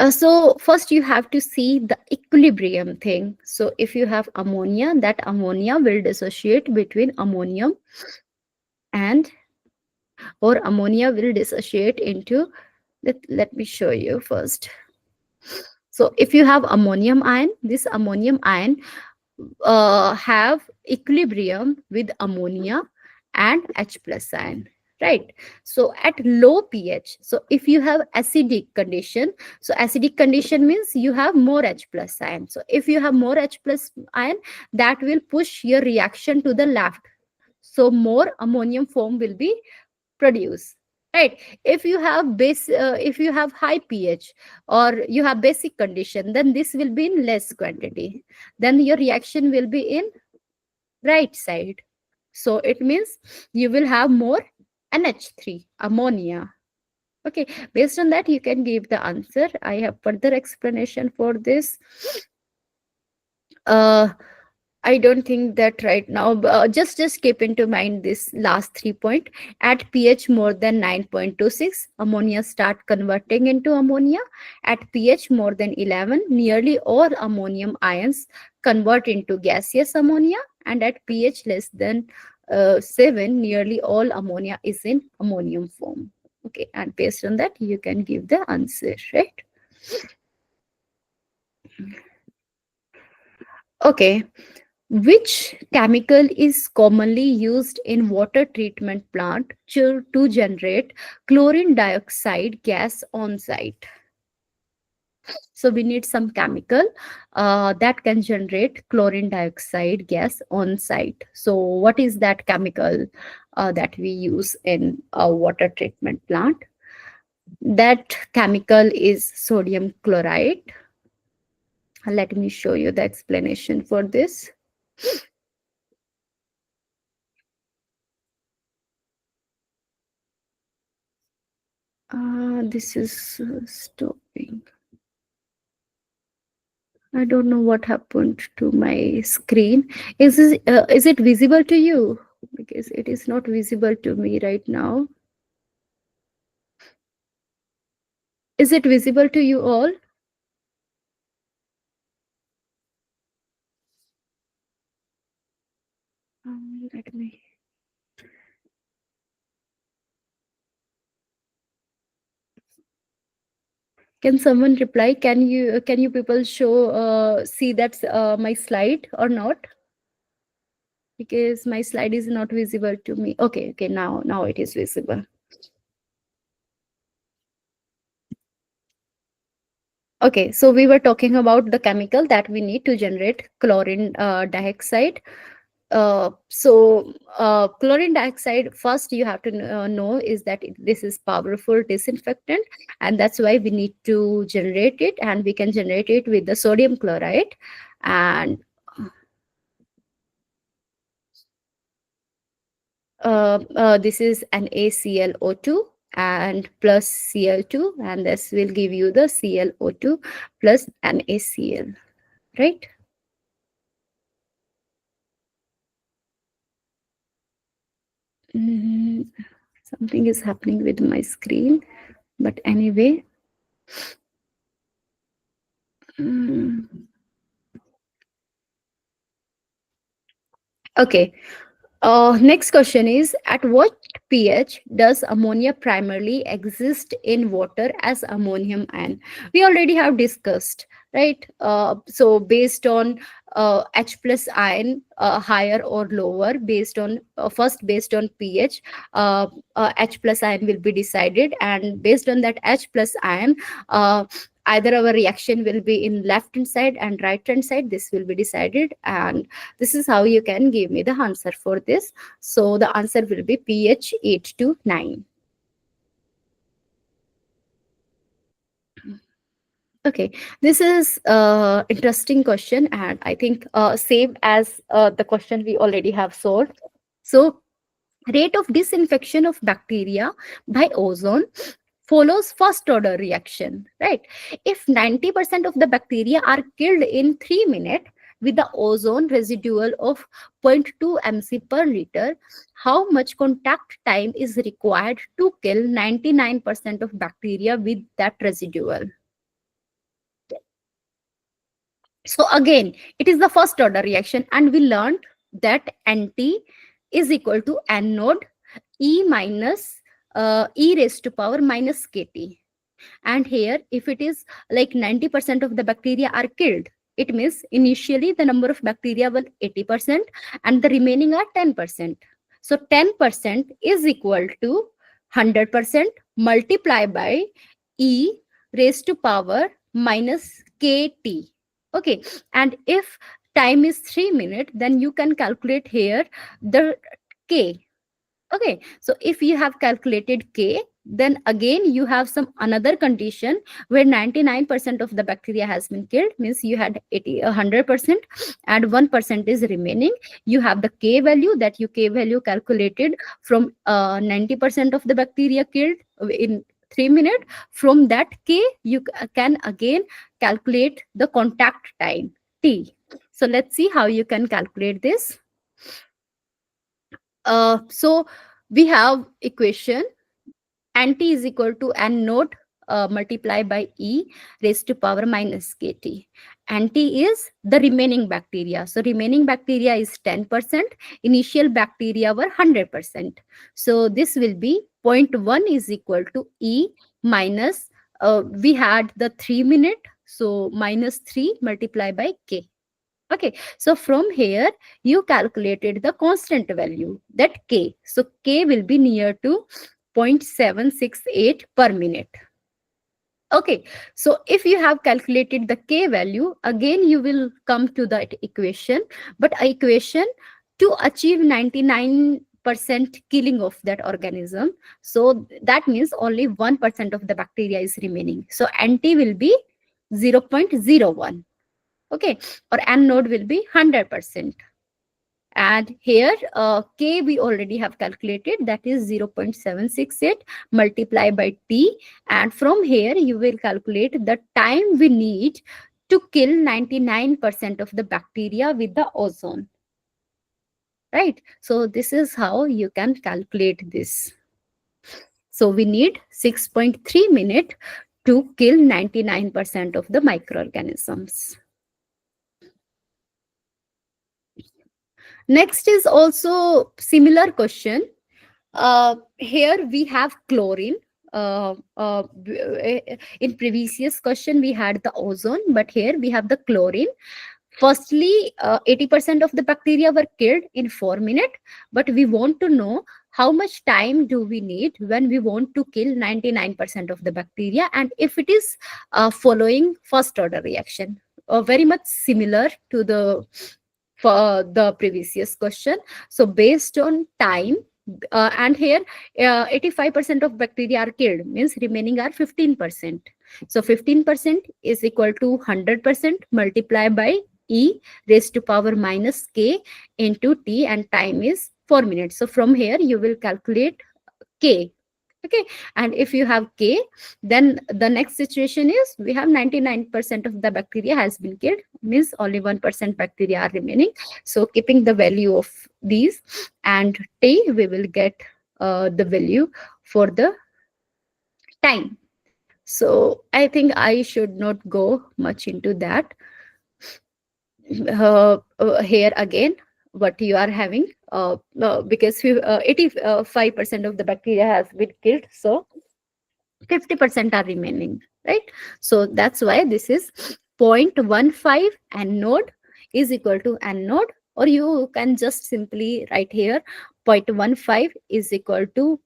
So first you have to see the equilibrium thing. So if you have ammonia, that ammonia will dissociate between ammonium and, or ammonia will dissociate into, let me show you first. So if you have ammonium ion, this ammonium ion have equilibrium with ammonia and H plus ion, right? So at low pH, so if you have acidic condition, so acidic condition means you have more H plus ion. So if you have more H plus ion, that will push your reaction to the left, so more ammonium foam will be produced, right? If you have if you have high pH or you have basic condition, then this will be in less quantity, then your reaction will be in right side. So it means you will have more NH3 ammonia. Okay, based on that you can give the answer. I have further explanation for this. uh I don't think that right now. Just keep into mind this last 3 point. At pH more than 9.26, ammonia start converting into ammonia. At pH more than 11, nearly all ammonium ions convert into gaseous ammonia. And at pH less than 7, nearly all ammonia is in ammonium form. Okay, and based on that, you can give the answer, right? Okay. Which chemical is commonly used in water treatment plant to generate chlorine dioxide gas on site? So we need some chemical that can generate chlorine dioxide gas on site. So what is that chemical that we use in a water treatment plant? That chemical is sodium chloride. Let me show you the explanation for this. This is stopping. I don't know what happened to my screen. Is it visible to you? Because it is not visible to me right now. Is it visible to you all? Let me. Can someone reply? Can you people show see that my slide or not? Because my slide is not visible to me. Okay, okay, now it is visible. Okay, so we were talking about the chemical that we need to generate chlorine dioxide. Chlorine dioxide, first you have to know is that this is powerful disinfectant, and that's why we need to generate it, and we can generate it with the sodium chloride. And this is an AClO2 and plus Cl2, and this will give you the ClO2 plus NaCl, right? Mm, Something is happening with my screen, but anyway. mm, okay. Next question is, at what pH does ammonia primarily exist in water as ammonium ion? We already have discussed, right? So based on H plus ion, higher or lower, based on first based on pH, H plus ion will be decided, and based on that H plus ion, uh, either our reaction will be in left hand side and right hand side. This will be decided, and this is how you can give me the answer for this. So the answer will be pH 8 to 9. Okay, this is interesting question, and I think same as the question we already have solved. So rate of disinfection of bacteria by ozone follows first order reaction, right? If 90% of the bacteria are killed in 3 minutes with the ozone residual of zero point 0.2 mc per liter, how much contact time is required to kill 99% of bacteria with that residual? So again, it is the first order reaction, and we learned that Nt is equal to N node E minus e raised to power minus kt. And here, if it is like 90% of the bacteria are killed, it means initially the number of bacteria will 80% and the remaining are 10%. So 10% is equal to 100% multiplied by e raised to power minus kt. Okay, and if time is 3 minutes, then you can calculate here the k. Okay, so if you have calculated K, then again you have some another condition where 99% of the bacteria has been killed, means you had 100% and 1% is remaining. You have the K value, that you K value calculated from 90% of the bacteria killed in 3 minutes. From that K, you can again calculate the contact time T. So let's see how you can calculate this. So we have equation Nt is equal to N node multiplied by E raised to power minus Kt. Nt is the remaining bacteria. So remaining bacteria is 10%. Initial bacteria were 100%. So this will be zero point 0.1 is equal to E minus, we had the 3 minute. So minus 3 multiplied by K. Okay, so from here you calculated the constant value, that K. So K will be near to 0.768 per minute. Okay, so if you have calculated the K value, again you will come to that equation, but equation to achieve 99% killing of that organism. So that means only 1% of the bacteria is remaining. So Nt will be 0.01. Okay, or N node will be 100%. And here K we already have calculated, that is 0.768 multiplied by T. And from here you will calculate the time we need to kill 99% of the bacteria with the ozone. Right? So this is how you can calculate this. So we need 6.3 minutes to kill 99% of the microorganisms. Next is also similar question. Here we have chlorine. In previous question we had the ozone, but here we have the chlorine. Firstly, 80% of the bacteria were killed in 4 minutes, but we want to know how much time do we need when we want to kill 99% of the bacteria, and if it is following first order reaction. Very much similar to the for the previous question. So based on time, and here 85% of bacteria are killed, means remaining are 15%. So 15% is equal to 100% multiplied by E raised to power minus K into T, and time is 4 minutes. So from here you will calculate K. Okay, and if you have K, then the next situation is we have 99% of the bacteria has been killed, means only 1% bacteria are remaining. So keeping the value of these and T, we will get the value for the time. So I think I should not go much into that. Here again, what you are having, because 85% of the bacteria has been killed, so 50% are remaining, right? So that's why this is 0.15 N node is equal to N node, or you can just simply write here 0.15 is equal to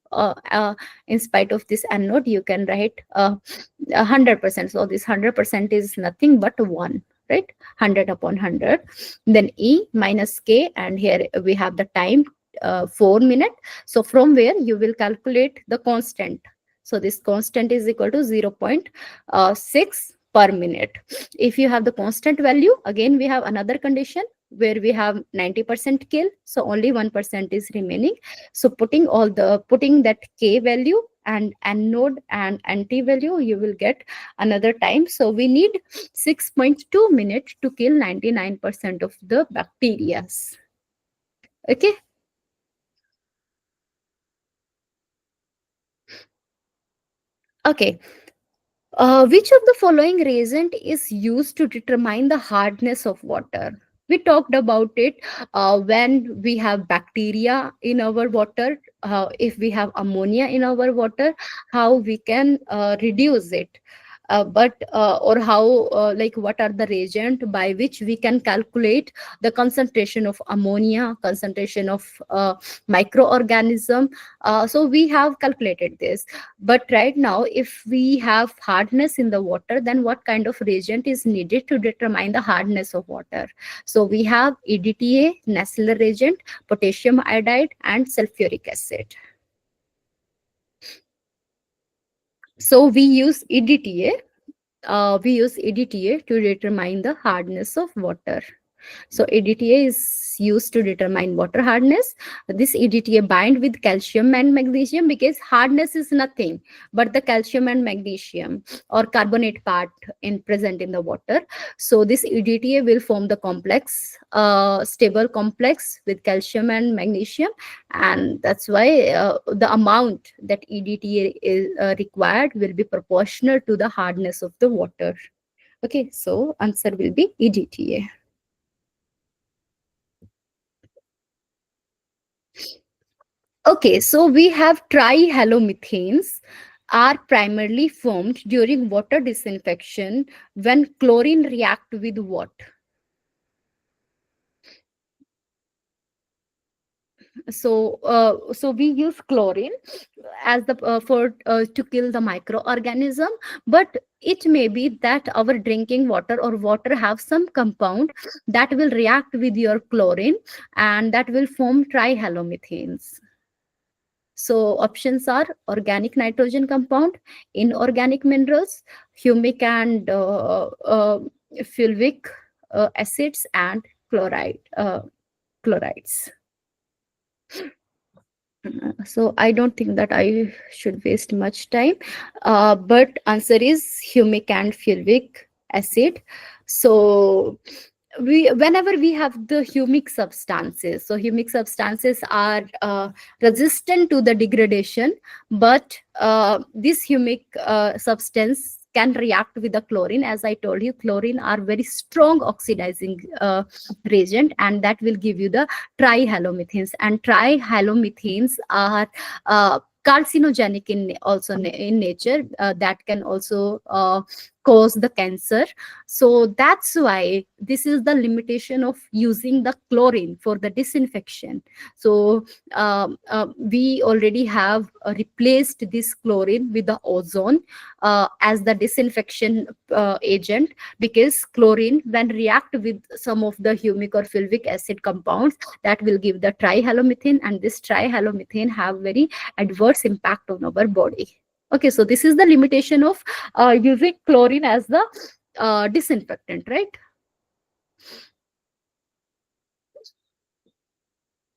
in spite of this N node you can write 100%. So this 100% is nothing but 1, right? 100 upon 100. Then E minus K, and here we have the time 4 minutes. So from where you will calculate the constant. So this constant is equal to 0.6 per minute. If you have the constant value, again we have another condition where we have 90% kill, so only 1% is remaining. So putting that K value and N node and Nt value, you will get another time. So we need 6.2 minutes to kill 99% of the bacteria. Okay. Okay. Which of the following reagent is used to determine the hardness of water? We talked about it when we have bacteria in our water, if we have ammonia in our water, how we can reduce it. Or how, like, what are the reagent by which we can calculate the concentration of ammonia, concentration of microorganism. So we have calculated this, but right now, if we have hardness in the water, then what kind of reagent is needed to determine the hardness of water? So we have EDTA, Nessler reagent, potassium iodide, and sulfuric acid. So we use EDTA. We use EDTA to determine the hardness of water. So EDTA is used to determine water hardness. This EDTA bind with calcium and magnesium, because hardness is nothing but the calcium and magnesium or carbonate part in present in the water. So this EDTA will form the complex, stable complex with calcium and magnesium, and that's why the amount that EDTA is required will be proportional to the hardness of the water. Okay, so answer will be EDTA. Okay, so we have trihalomethanes are primarily formed during water disinfection when chlorine react with what? So we use chlorine as the for to kill the microorganism, but it may be that our drinking water or water have some compound that will react with your chlorine, and that will form trihalomethanes. So options are organic nitrogen compound, inorganic minerals, humic and fulvic acids, and chlorides. So I don't think that I should waste much time. But answer is humic and fulvic acid. So whenever we have the humic substances, so humic substances are resistant to the degradation, but this humic substance can react with the chlorine. As I told you, chlorine are very strong oxidizing reagent, and that will give you the trihalomethanes, and trihalomethanes are carcinogenic in also in nature, that can also cause the cancer. So that's why this is the limitation of using the chlorine for the disinfection. So we already have replaced this chlorine with the ozone as the disinfection agent, because chlorine, when react with some of the humic or fulvic acid compounds, that will give the trihalomethane, and this trihalomethane have very adverse impact on our body. Okay, so this is the limitation of using chlorine as the disinfectant, right?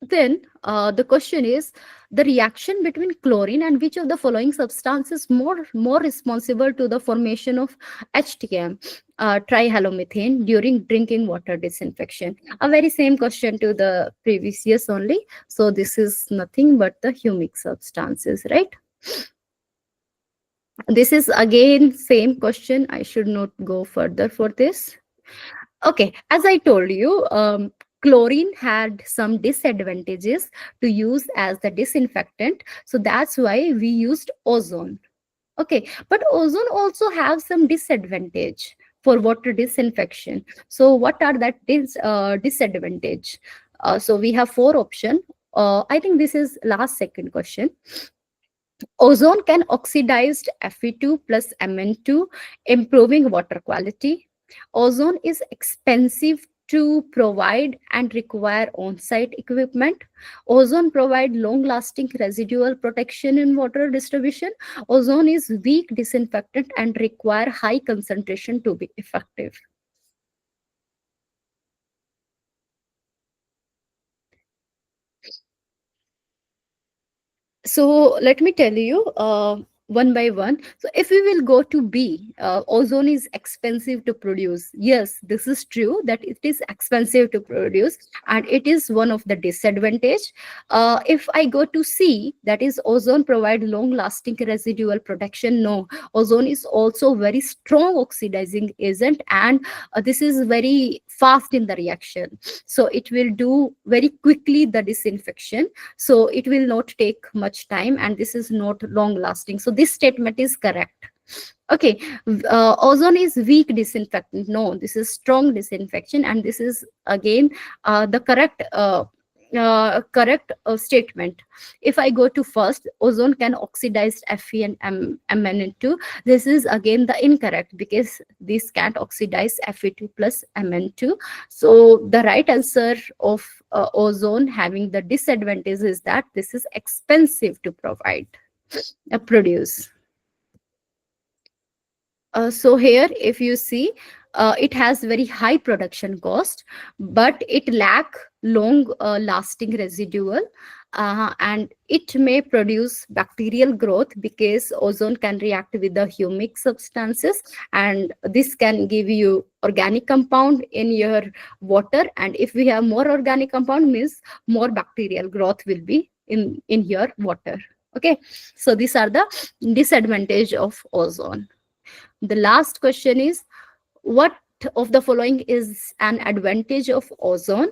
Then the question is, the reaction between chlorine and which of the following substances more responsible to the formation of HTM, trihalomethane, during drinking water disinfection? A very same question to the previous years only. So this is nothing but the humic substances, right? This is again same question. I should not go further for this. Okay, as I told you, chlorine had some disadvantages to use as the disinfectant. So that's why we used ozone. Okay, but ozone also have some disadvantage for water disinfection. So what are that disadvantage? So we have four option. I think this is last second question. Ozone can oxidize Fe2 plus Mn2, improving water quality. Ozone is expensive to provide and require on-site equipment. Ozone provide long-lasting residual protection in water distribution. Ozone is weak disinfectant and require high concentration to be effective. So let me tell you, one by one. So if we will go to B, ozone is expensive to produce. Yes, this is true that it is expensive to produce, and it is one of the disadvantage. If I go to C, that is ozone provide long lasting residual protection. No, ozone is also very strong oxidizing agent, and this is very fast in the reaction. So it will do very quickly the disinfection, so it will not take much time, and this is not long lasting. So this statement is correct. Okay, ozone is weak disinfectant. No, this is strong disinfection, and this is again the correct statement. If I go to first, ozone can oxidize Fe and Mn2. This is again the incorrect, because this can't oxidize Fe2 plus Mn2. So the right answer of ozone having the disadvantage is that this is expensive to produce. So here, if you see, it has very high production cost, but it lack long lasting residual, and it may produce bacterial growth, because ozone can react with the humic substances, and this can give you organic compound in your water. And if we have more organic compound, means more bacterial growth will be in your water. Okay, so these are the disadvantage of ozone. The last question is, what of the following is an advantage of ozone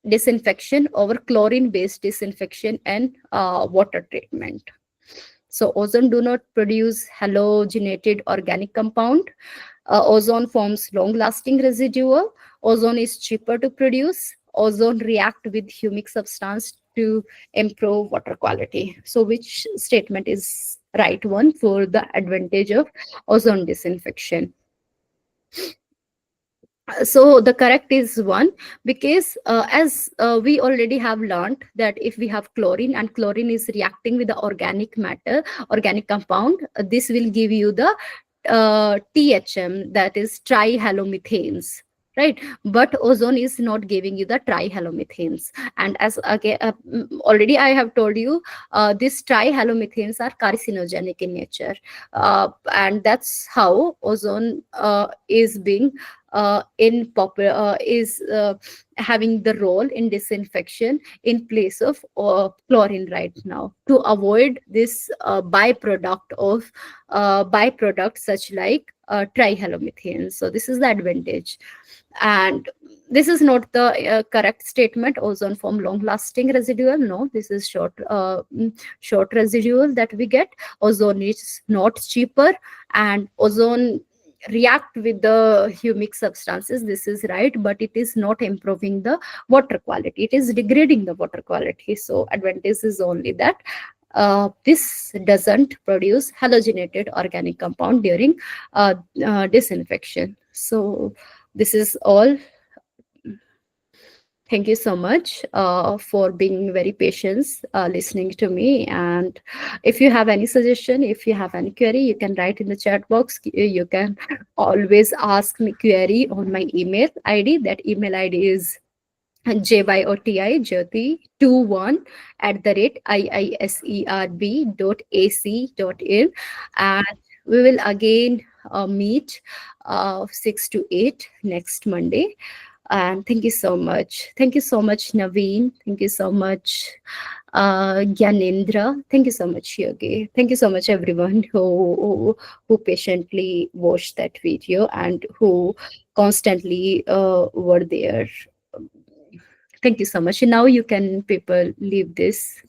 disinfection over chlorine based disinfection and water treatment? So ozone do not produce halogenated organic compound. Ozone forms long lasting residual. Ozone is cheaper to produce. Ozone react with humic substance to improve water quality. So which statement is right one for the advantage of ozone disinfection? So the correct is one, because as we already have learned that if we have chlorine, and chlorine is reacting with the organic matter, organic compound, this will give you the THM, that is trihalomethanes, right? But ozone is not giving you the trihalomethanes. And as again, already I have told you, these trihalomethanes are carcinogenic in nature, and that's how ozone is being is having the role in disinfection in place of chlorine right now, to avoid this byproduct such like trihalomethanes. So this is the advantage. And this is not the correct statement. Ozone form long lasting residual. No, this is short residual that we get. Ozone is not cheaper, and ozone react with the humic substances. This is right, but it is not improving the water quality, it is degrading the water quality. So advantage is only that this doesn't produce halogenated organic compound during disinfection. So this is all. Thank you so much for being very patient, listening to me. And if you have any suggestion, if you have any query, you can write in the chat box. You can always ask me query on my email ID. That email ID is jyoti21 @iiserb.ac.in. And we will again meet 6 to 8 next Monday. And thank you so much. Thank you so much, Naveen. Thank you so much, Gyanendra. Thank you so much, Yogi. Thank you so much, everyone who patiently watched that video and who constantly were there. Thank you so much. Now you can people leave this.